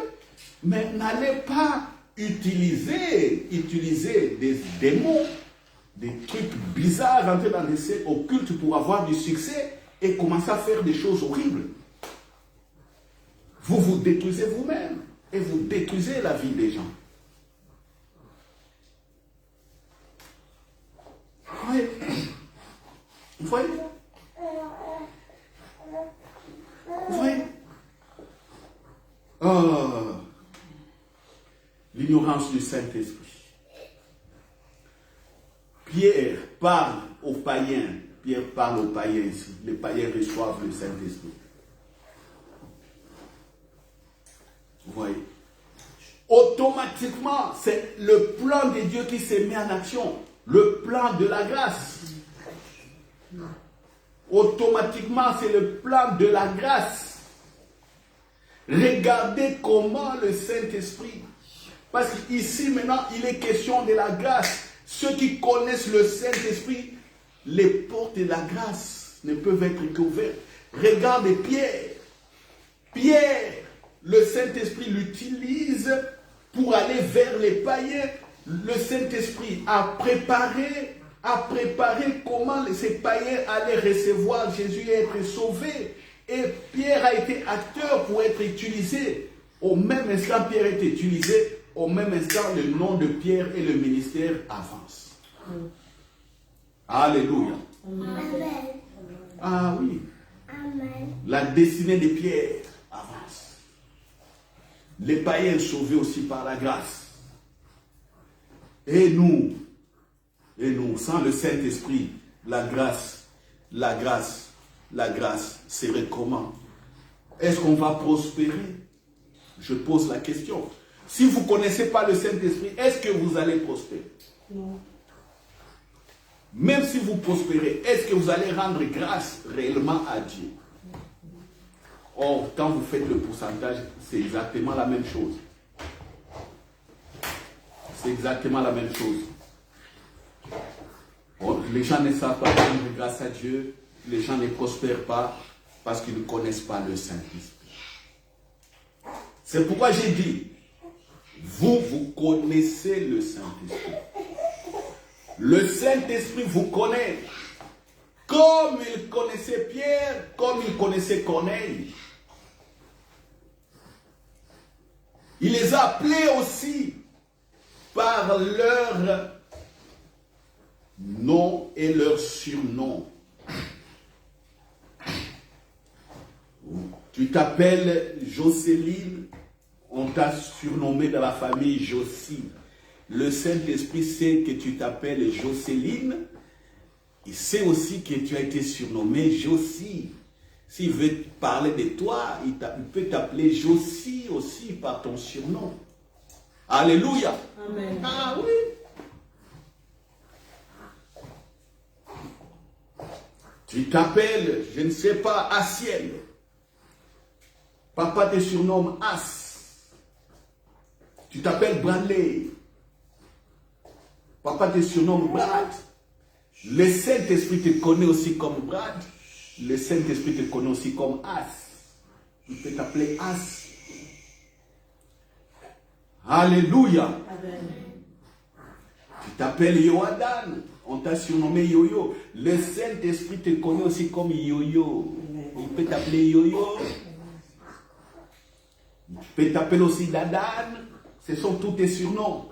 Mais n'allez pas utiliser des mots, des trucs bizarres, rentrer dans des scènes occultes pour avoir du succès et commencer à faire des choses horribles. Vous vous détruisez vous-même et vous détruisez la vie des gens. Vous voyez? Vous voyez? L'ignorance du Saint-Esprit. Pierre parle aux païens. Pierre parle aux païens ici. Les païens reçoivent le Saint-Esprit. Vous voyez? Automatiquement, c'est le plan de Dieu qui se met en action. Le plan de la grâce. Automatiquement, c'est le plan de la grâce. Regardez comment le Saint-Esprit, parce qu'ici maintenant, il est question de la grâce. Ceux qui connaissent le Saint-Esprit, les portes de la grâce ne peuvent être qu'ouvertes. Regardez Pierre. Pierre, le Saint-Esprit l'utilise pour aller vers les païens. Le Saint-Esprit a préparé comment ces païens allaient recevoir Jésus et être sauvés. Et Pierre a été acteur pour être utilisé. Au même instant, Pierre a été utilisé. Au même instant, le nom de Pierre et le ministère avancent. Alléluia. Amen. Ah oui. Amen. La destinée de Pierre avance. Les païens sauvés aussi par la grâce. Et nous, sans le Saint-Esprit, la grâce serait comment? Est-ce qu'on va prospérer? Je pose la question. Si vous ne connaissez pas le Saint-Esprit, est-ce que vous allez prospérer? Non. Même si vous prospérez, est-ce que vous allez rendre grâce réellement à Dieu? Or, quand vous faites le pourcentage, c'est exactement la même chose. C'est exactement la même chose. Bon, les gens ne savent pas rendre grâce à Dieu. Les gens ne prospèrent pas parce qu'ils ne connaissent pas le Saint-Esprit. C'est pourquoi j'ai dit, vous connaissez le Saint-Esprit. Le Saint-Esprit vous connaît. Comme il connaissait Pierre, comme il connaissait Corneille. Il les a appelés aussi par leur nom et leur surnom. Tu t'appelles Jocelyne, on t'a surnommé dans la famille Josie. Le Saint-Esprit sait que tu t'appelles Jocelyne. Il sait aussi que tu as été surnommé Josie. S'il veut parler de toi, il peut t'appeler Josie aussi par ton surnom. Alléluia. Amen. Ah oui. Tu t'appelles, je ne sais pas, Asiel. Papa te surnomme As. Tu t'appelles Bradley. Papa te surnomme Brad. Le Saint-Esprit te connaît aussi comme Brad. Le Saint-Esprit te connaît aussi comme As. Il peut t'appeler As. Alléluia. Amen. Tu t'appelles Yoadan. On t'a surnommé Yo-Yo. Le Saint-Esprit te connaît aussi comme Yo-Yo. Il peut t'appeler Yo-Yo. Il peut t'appeler aussi Dadan. Ce sont tous tes surnoms.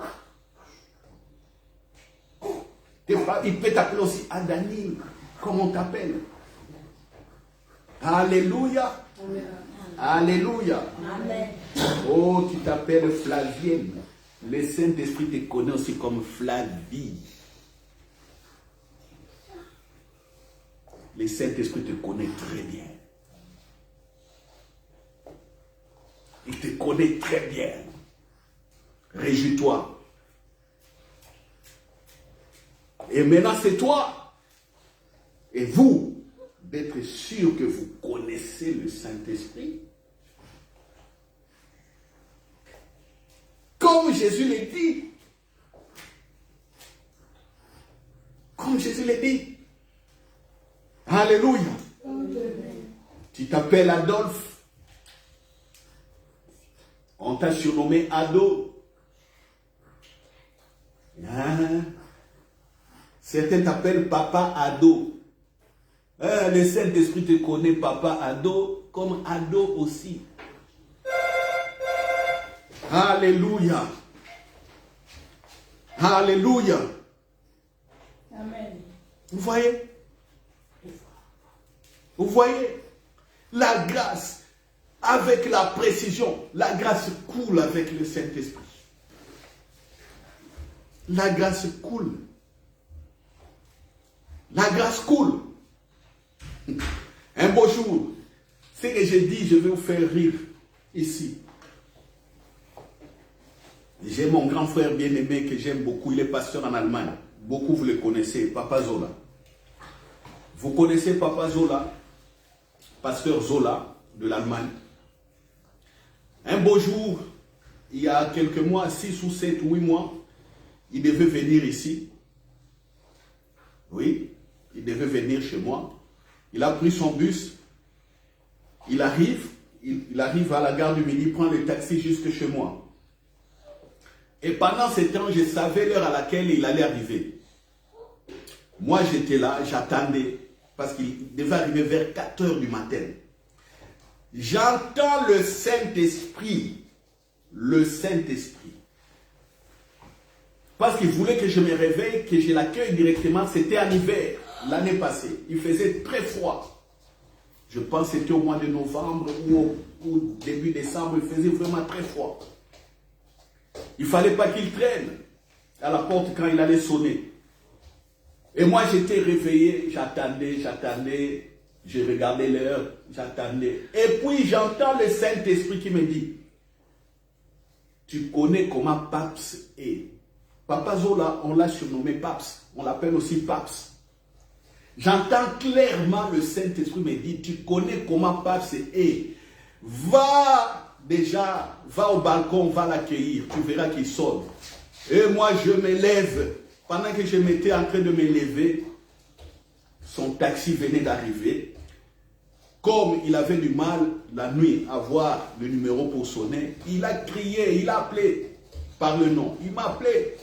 Il peut t'appeler aussi Adani. Comme on t'appelle. Alléluia. Amen. Alléluia. Amen. Oh, tu t'appelles Flavienne. Le Saint-Esprit te connaît aussi comme Flavie. Le Saint-Esprit te connaît très bien. Il te connaît très bien. Réjouis-toi. Et maintenant, c'est toi et vous d'être sûr que vous connaissez le Saint-Esprit. Comme Jésus l'a dit. Comme Jésus l'a dit. Alléluia. Tu t'appelles Adolphe. On t'a surnommé Ado. Hein? Certains t'appellent Papa Ado. Le Saint-Esprit te connaît Papa Ado comme Ado aussi. Alléluia. Alléluia. Amen. Vous voyez? Vous voyez? La grâce, avec la précision, la grâce coule avec le Saint-Esprit. La grâce coule. La grâce coule. Un beau jour, ce que j'ai dit, je vais vous faire rire ici. J'ai mon grand frère bien-aimé que j'aime beaucoup, il est pasteur en Allemagne. Beaucoup vous le connaissez, Papa Zola. Vous connaissez Papa Zola, pasteur Zola de l'Allemagne. Un beau jour, il y a quelques mois, 6 ou 7 ou 8 mois, il devait venir ici. Oui, il devait venir chez moi. Il a pris son bus. Il arrive à la gare du Midi, il prend le taxi jusque chez moi. Et pendant ce temps, je savais l'heure à laquelle il allait arriver. Moi, j'étais là, j'attendais, parce qu'il devait arriver vers 4 heures du matin. J'entends le Saint-Esprit. Le Saint-Esprit. Parce qu'il voulait que je me réveille, que je l'accueille directement. C'était en hiver, l'année passée. Il faisait très froid. Je pense que c'était au mois de novembre ou début décembre. Il faisait vraiment très froid. Il ne fallait pas qu'il traîne à la porte quand il allait sonner. Et moi, j'étais réveillé, j'attendais, je regardais l'heure, j'attendais. Et puis, j'entends le Saint-Esprit qui me dit, tu connais comment Paps est. Papa Zola, on l'a surnommé Paps. On l'appelle aussi Paps. J'entends clairement le Saint-Esprit me dire, tu connais comment Paps est. Va au balcon, va l'accueillir. Tu verras qu'il sonne. Et moi, je me lève. Pendant que je m'étais en train de me lever, son taxi venait d'arriver. Comme il avait du mal la nuit à voir le numéro pour sonner, il a crié, il a appelé par le nom. Il m'a appelé.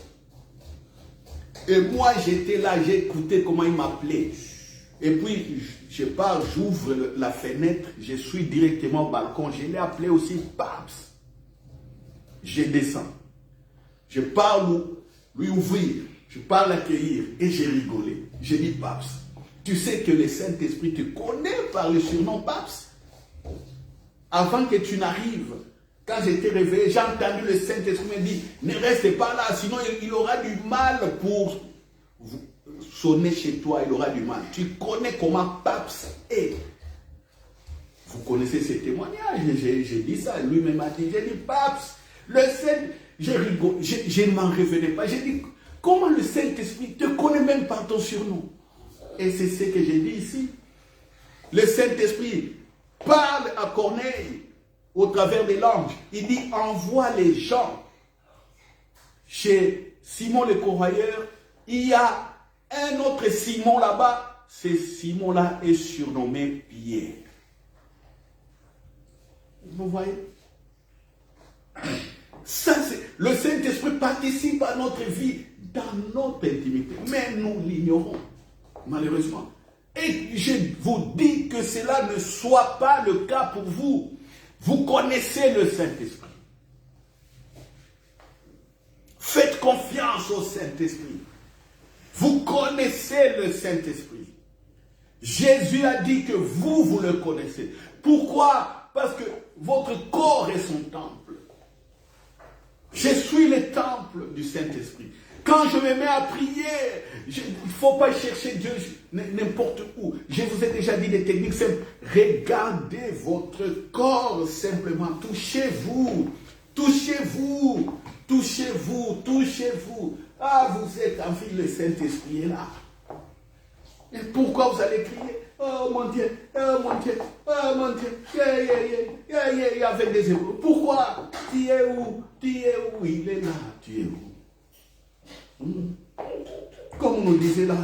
Et moi, j'étais là, j'ai écouté comment il m'appelait. Et puis, je pars, j'ouvre la fenêtre, je suis directement au balcon. Je l'ai appelé aussi Paps. Je descends. Je pars lui ouvrir. Je pars l'accueillir et j'ai rigolé. J'ai dit, Paps, tu sais que le Saint-Esprit te connaît par le surnom Paps. Avant que tu n'arrives, quand j'étais réveillé, j'ai entendu le Saint-Esprit me dire, ne reste pas là, sinon il aura du mal pour sonner chez toi, il aura du mal. Tu connais comment Paps est. Vous connaissez ces témoignages, j'ai dit ça, lui-même m'a dit, j'ai dit, Paps, le Saint, j'ai rigolé, je ne m'en revenais pas, j'ai dit, comment le Saint-Esprit te connaît même par ton surnom? Et c'est ce que j'ai dit ici. Le Saint-Esprit parle à Corneille au travers des langues. Il dit, envoie les gens. Chez Simon le Corroyeur, il y a un autre Simon là-bas. Ce Simon-là est surnommé Pierre. Vous voyez? Ça, le Saint-Esprit participe à notre vie dans notre intimité. Mais nous l'ignorons, malheureusement. Et je vous dis que cela ne soit pas le cas pour vous. Vous connaissez le Saint-Esprit. Faites confiance au Saint-Esprit. Vous connaissez le Saint-Esprit. Jésus a dit que vous le connaissez. Pourquoi? Parce que votre corps est son temple. Je suis le temple du Saint-Esprit. Quand je me mets à prier, il ne faut pas chercher Dieu n'importe où. Je vous ai déjà dit des techniques simples. Regardez votre corps simplement. Touchez-vous. Touchez-vous. Touchez-vous. Touchez-vous. Ah, vous êtes en vie, le Saint-Esprit est là. Et pourquoi vous allez crier? Oh mon Dieu, oh mon Dieu, oh mon Dieu, avec des épaules. Pourquoi? Tu es où? Tu es où? Il est là. Tu es où? Comme on nous disait là,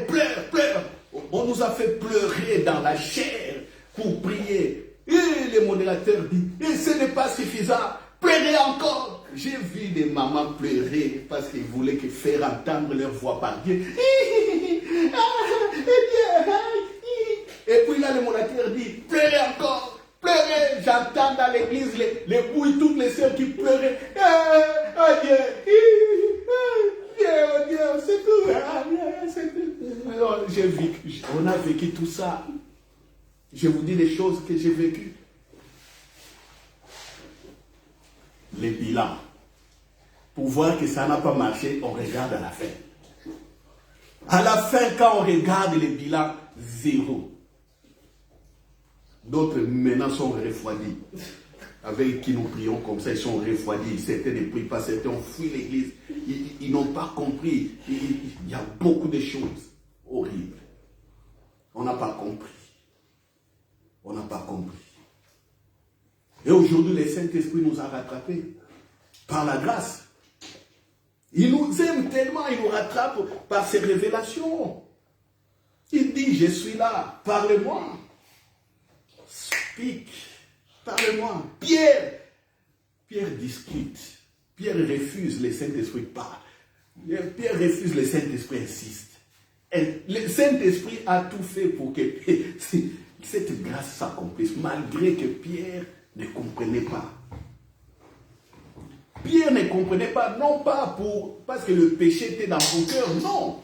pleure, pleure. On nous a fait pleurer dans la chair pour prier. Et les modérateurs disent, ce n'est pas suffisant, pleurez encore. J'ai vu des mamans pleurer parce qu'ils voulaient faire entendre leur voix par Dieu. Et puis là, le modérateur dit, pleurez encore, pleurez. J'entends dans l'église les bouilles, toutes les sœurs qui pleuraient. Oh Dieu, oh Dieu, c'est tout. Alors, on a vécu tout ça. Je vous dis les choses que j'ai vécues. Les bilans. Pour voir que ça n'a pas marché, on regarde à la fin. À la fin, quand on regarde les bilans, 0. D'autres maintenant sont refroidis. Avec qui nous prions comme ça, ils sont refroidis. Certains ne prient pas, certains ont fui l'église. Ils n'ont pas compris. Il y a beaucoup de choses horribles. On n'a pas compris. On n'a pas compris. Et aujourd'hui, le Saint-Esprit nous a rattrapés par la grâce. Il nous aime tellement, il nous rattrape par ses révélations. Il dit, je suis là, parle-moi. Speak, parle-moi. Pierre discute. Pierre refuse, le Saint-Esprit parle. Pierre refuse, le Saint-Esprit insiste. Et le Saint-Esprit a tout fait pour que cette grâce s'accomplisse, malgré que Pierre ne comprenait pas. Pierre ne comprenait pas, non pas parce que le péché était dans son cœur, non.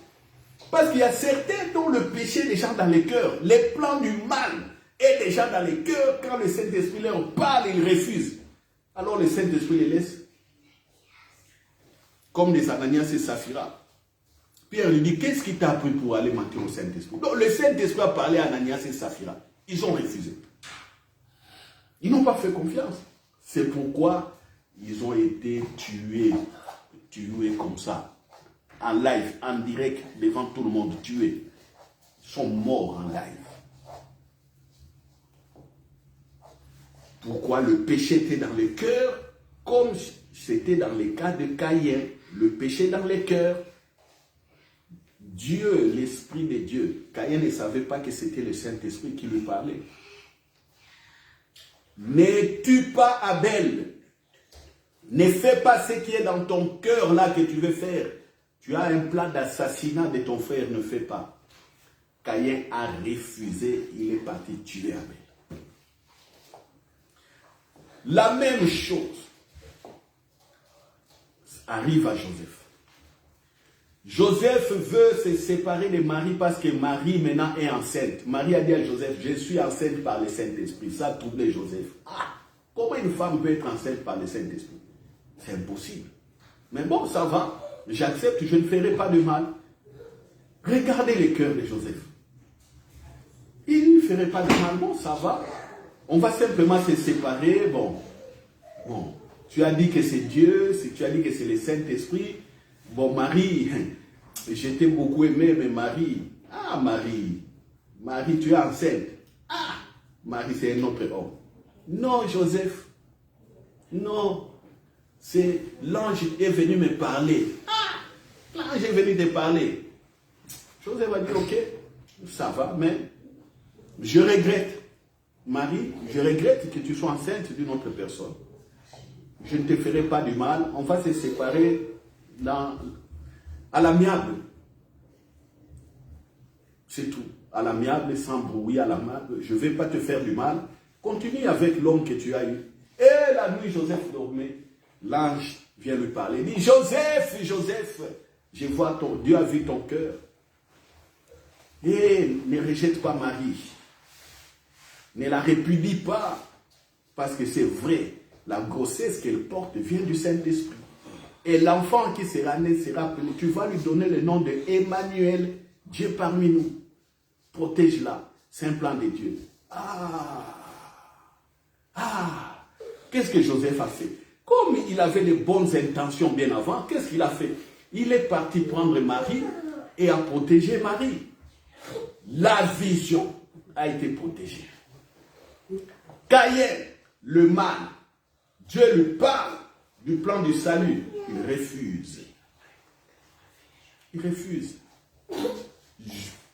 Parce qu'il y a certains dont le péché est déjà dans les cœurs. Les plans du mal est déjà dans les cœurs. Quand le Saint-Esprit leur parle, ils refusent. Alors le Saint-Esprit les laisse. Comme les Ananias et Saphira. Pierre lui dit, qu'est-ce qui t'a appris pour aller mentir au Saint-Esprit? Donc le Saint-Esprit a parlé à Ananias et Saphira. Ils ont refusé. Ils n'ont pas fait confiance. C'est pourquoi ils ont été tués comme ça, en live, en direct, devant tout le monde, tués. Ils sont morts en live. Pourquoi? Le péché était dans le cœur, comme c'était dans le cas de Caïn. Le péché dans le cœur. Dieu, l'Esprit de Dieu. Caïn ne savait pas que c'était le Saint-Esprit qui lui parlait. Ne tue pas Abel. Ne fais pas ce qui est dans ton cœur là que tu veux faire. Tu as un plan d'assassinat de ton frère, ne fais pas. Caïn a refusé, il est parti tuer Abel. La même chose arrive à Joseph. Joseph veut se séparer de Marie parce que Marie maintenant est enceinte. Marie a dit à Joseph, je suis enceinte par le Saint-Esprit. Ça a troublé Joseph. Ah, comment une femme peut être enceinte par le Saint-Esprit? C'est impossible. Mais bon, ça va. J'accepte, je ne ferai pas de mal. Regardez le cœur de Joseph. Il ne ferait pas de mal. Bon, ça va. On va simplement se séparer. Bon. Tu as dit que c'est Dieu. Si tu as dit que c'est le Saint-Esprit. Bon, Marie, je t'ai beaucoup aimé, mais Marie, Marie, tu es enceinte. Ah, Marie, c'est un autre homme. Non, Joseph, non, c'est l'ange est venu me parler. Ah, l'ange est venu te parler. Joseph a dit, ok, ça va, mais je regrette, Marie, je regrette que tu sois enceinte d'une autre personne. Je ne te ferai pas du mal, on va se séparer à l'amiable. C'est tout. À l'amiable, sans bruit, à l'amiable. Je ne vais pas te faire du mal. Continue avec l'homme que tu as eu. Et la nuit, Joseph dormait. L'ange vient lui parler. Il dit, Joseph, Joseph, je vois Dieu a vu ton cœur. Et ne rejette pas Marie. Ne la répudie pas. Parce que c'est vrai, la grossesse qu'elle porte vient du Saint-Esprit. Et l'enfant qui sera né sera appelé. Tu vas lui donner le nom de Emmanuel, Dieu parmi nous. Protège-la. C'est un plan de Dieu. Qu'est-ce que Joseph a fait? Comme il avait de bonnes intentions bien avant, qu'est-ce qu'il a fait? Il est parti prendre Marie et a protégé Marie. La vision a été protégée. Caïn, le mal, Dieu lui parle du plan du salut. Il refuse. Il refuse.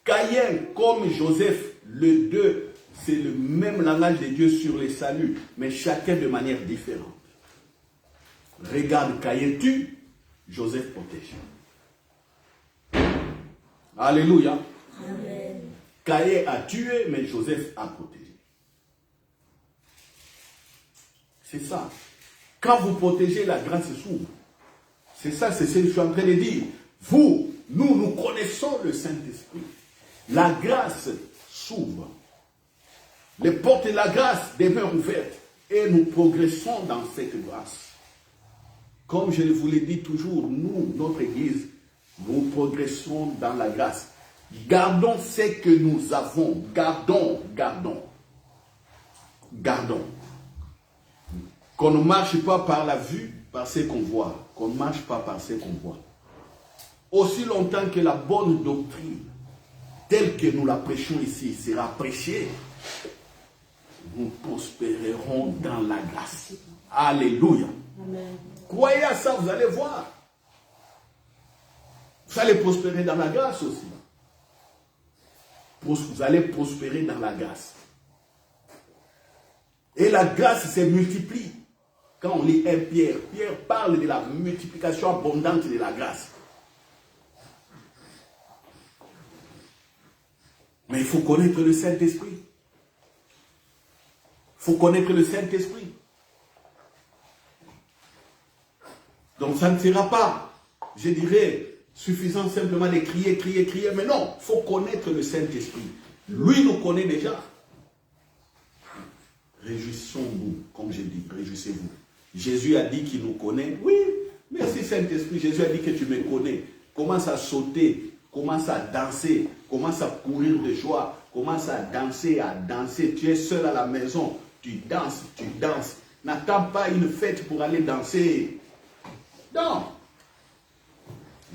Caïn, comme Joseph, les deux, c'est le même langage de Dieu sur les saluts, mais chacun de manière différente. Regarde, Caïn tue, Joseph protège. Alléluia. Amen. Caïn a tué, mais Joseph a protégé. C'est ça. Quand vous protégez, la grâce s'ouvre. C'est ça, c'est ce que je suis en train de dire. Nous connaissons le Saint-Esprit. La grâce s'ouvre. Les portes de la grâce demeurent ouvertes. Et nous progressons dans cette grâce. Comme je vous l'ai dit toujours, nous, notre Église, nous progressons dans la grâce. Gardons ce que nous avons. Gardons. Qu'on ne marche pas par la vue, par ce qu'on voit. Qu'on ne marche pas par ce qu'on voit. Aussi longtemps que la bonne doctrine, telle que nous la prêchons ici, sera prêchée, nous prospérerons dans la grâce. Alléluia. Amen. Croyez à ça, vous allez voir. Vous allez prospérer dans la grâce aussi. Vous allez prospérer dans la grâce. Et la grâce se multiplie. Quand on lit 1 Pierre, Pierre parle de la multiplication abondante de la grâce. Mais il faut connaître le Saint-Esprit. Il faut connaître le Saint-Esprit. Donc ça ne sera pas, je dirais, suffisant simplement de crier, crier, crier. Mais non, il faut connaître le Saint-Esprit. Lui nous connaît déjà. Réjouissons-nous, comme j'ai dit, réjouissez-vous. Jésus a dit qu'il nous connaît. Oui, merci Saint-Esprit. Jésus a dit que tu me connais. Commence à sauter, commence à danser, commence à courir de joie, commence à danser, à danser. Tu es seul à la maison, tu danses, tu danses. N'attends pas une fête pour aller danser. Non.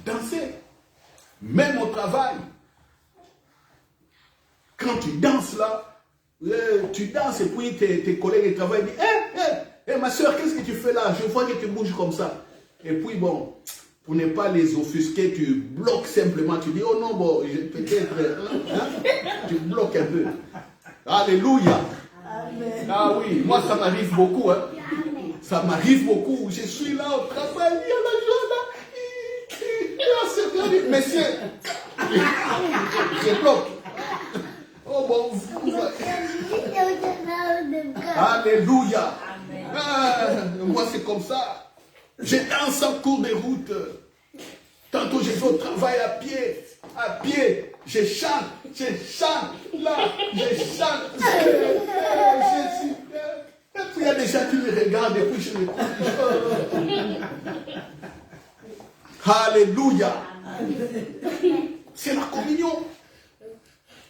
Danser. Même au travail. Quand tu danses là, tu danses et puis tes collègues de travail disent ma soeur, qu'est-ce que tu fais là? Je vois que tu bouges comme ça. Et puis bon, pour ne pas les offusquer, tu bloques simplement. Tu dis, oh non, bon, peut-être, tu bloques un peu. Alléluia. Amen. Ah oui, moi ça m'arrive beaucoup. Hein. Ça m'arrive beaucoup. Je suis là au travail, il y a la joie là. Messieurs, je bloque. Oh bon, alléluia. Moi c'est comme ça. Je danse en cours de route. Tantôt je vais au travail à pied. Je chante là, je chante. Et puis il y a des gens qui me regardent et puis je me couche. Alléluia. C'est la communion.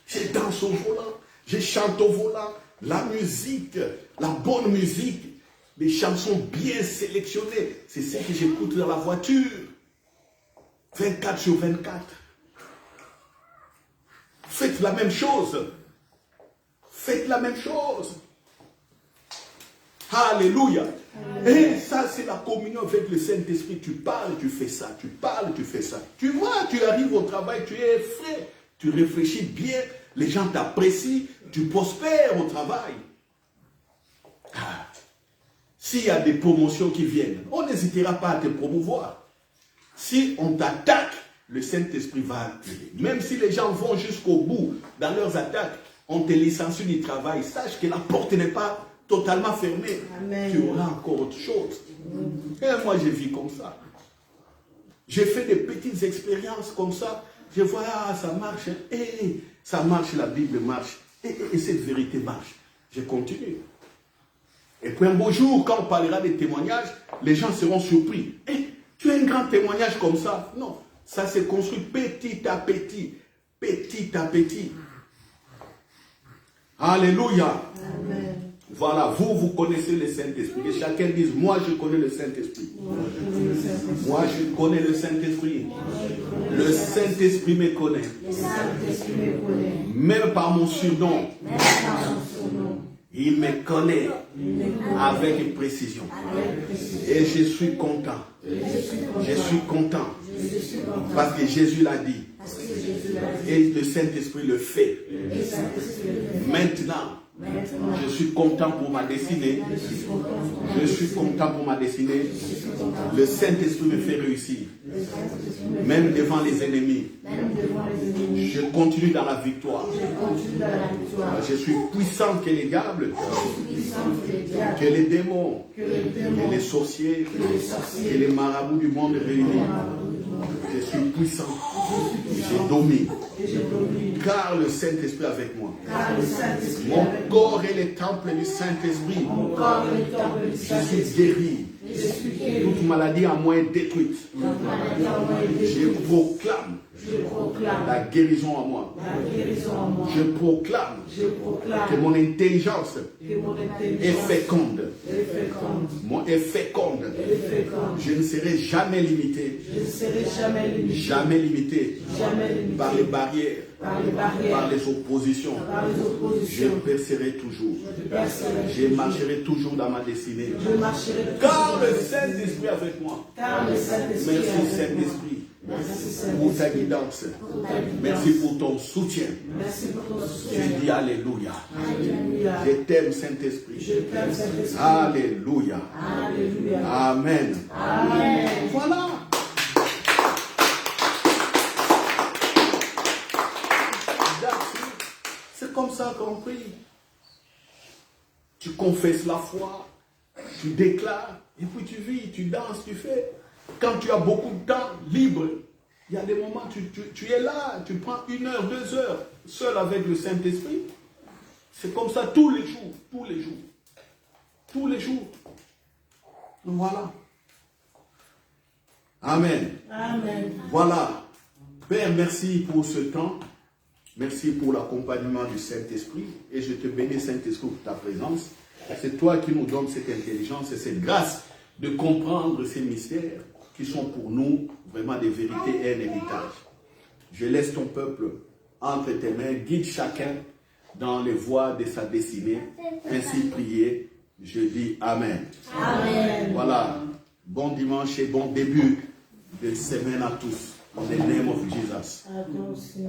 Je danse au volant, je chante au volant. La musique, la bonne musique, les chansons bien sélectionnées, c'est ce que j'écoute dans la voiture. 24/24. Faites la même chose. Faites la même chose. Alléluia. Et ça, c'est la communion avec le Saint-Esprit. Tu parles, tu fais ça. Tu parles, tu fais ça. Tu vois, tu arrives au travail, tu es frais. Tu réfléchis bien. Les gens t'apprécient. Tu prospères au travail. S'il y a des promotions qui viennent, on n'hésitera pas à te promouvoir. Si on t'attaque, le Saint-Esprit va t'aider. Même si les gens vont jusqu'au bout dans leurs attaques, on te licencie du travail. Sache que la porte n'est pas totalement fermée. Amen. Tu auras encore autre chose. Et moi, je vis comme ça. J'ai fait des petites expériences comme ça. Je vois, ça marche. Et ça marche, la Bible marche. Et cette vérité marche. Je continue. Et puis un beau jour, quand on parlera des témoignages, les gens seront surpris. Tu as un grand témoignage comme ça? Non. Ça s'est construit petit à petit. Petit à petit. Alléluia. Amen. Voilà, vous connaissez le Saint-Esprit. Que chacun dise, moi je connais le Saint-Esprit. Moi je connais le Saint-Esprit. Le Saint-Esprit me connaît. Même par mon surnom. Il me connaît avec précision. Et je suis content. Je suis content. Parce que Jésus l'a dit. Et le Saint-Esprit le fait. Maintenant, je suis content pour ma destinée. Je suis content pour ma destinée. Le Saint-Esprit me fait réussir. Même devant les ennemis. Je continue dans la victoire. Je suis puissant que les diables, que les démons, que les sorciers, que les marabouts du monde réunis. Je suis puissant. Je domine. Car le Saint-Esprit est avec moi. Mon corps est le temple du Saint-Esprit. Je suis guéri. Toute maladie en moi est détruite. Je proclame la guérison en moi. Je proclame que mon intelligence est féconde. Est féconde. Je ne serai jamais limité. Jamais limité par les barrières, par les oppositions. Je percerai toujours. Je marcherai toujours dans ma destinée. Car le Saint-Esprit est avec moi. Merci Saint-Esprit. pour ta guidance. Merci pour ton soutien. Je dis Alléluia. Je t'aime, Saint-Esprit. Alléluia. Amen. Voilà. C'est comme ça qu'on prie. Tu confesses la foi, tu déclares, et puis tu vis, tu danses, tu fais. Quand tu as beaucoup de temps libre, il y a des moments où tu es là, tu prends 1 heure, 2 heures, seul avec le Saint-Esprit. C'est comme ça tous les jours, tous les jours. Tous les jours. Voilà. Amen. Amen. Voilà. Père, merci pour ce temps. Merci pour l'accompagnement du Saint-Esprit. Et je te bénis, Saint-Esprit, pour ta présence. C'est toi qui nous donnes cette intelligence et cette grâce de comprendre ces mystères qui sont pour nous vraiment des vérités et un héritage. Je laisse ton peuple entre tes mains. Guide chacun dans les voies de sa destinée. Ainsi prier. Je dis Amen. Amen. Voilà. Bon dimanche et bon début de semaine à tous. In the name of Jesus. À toi aussi.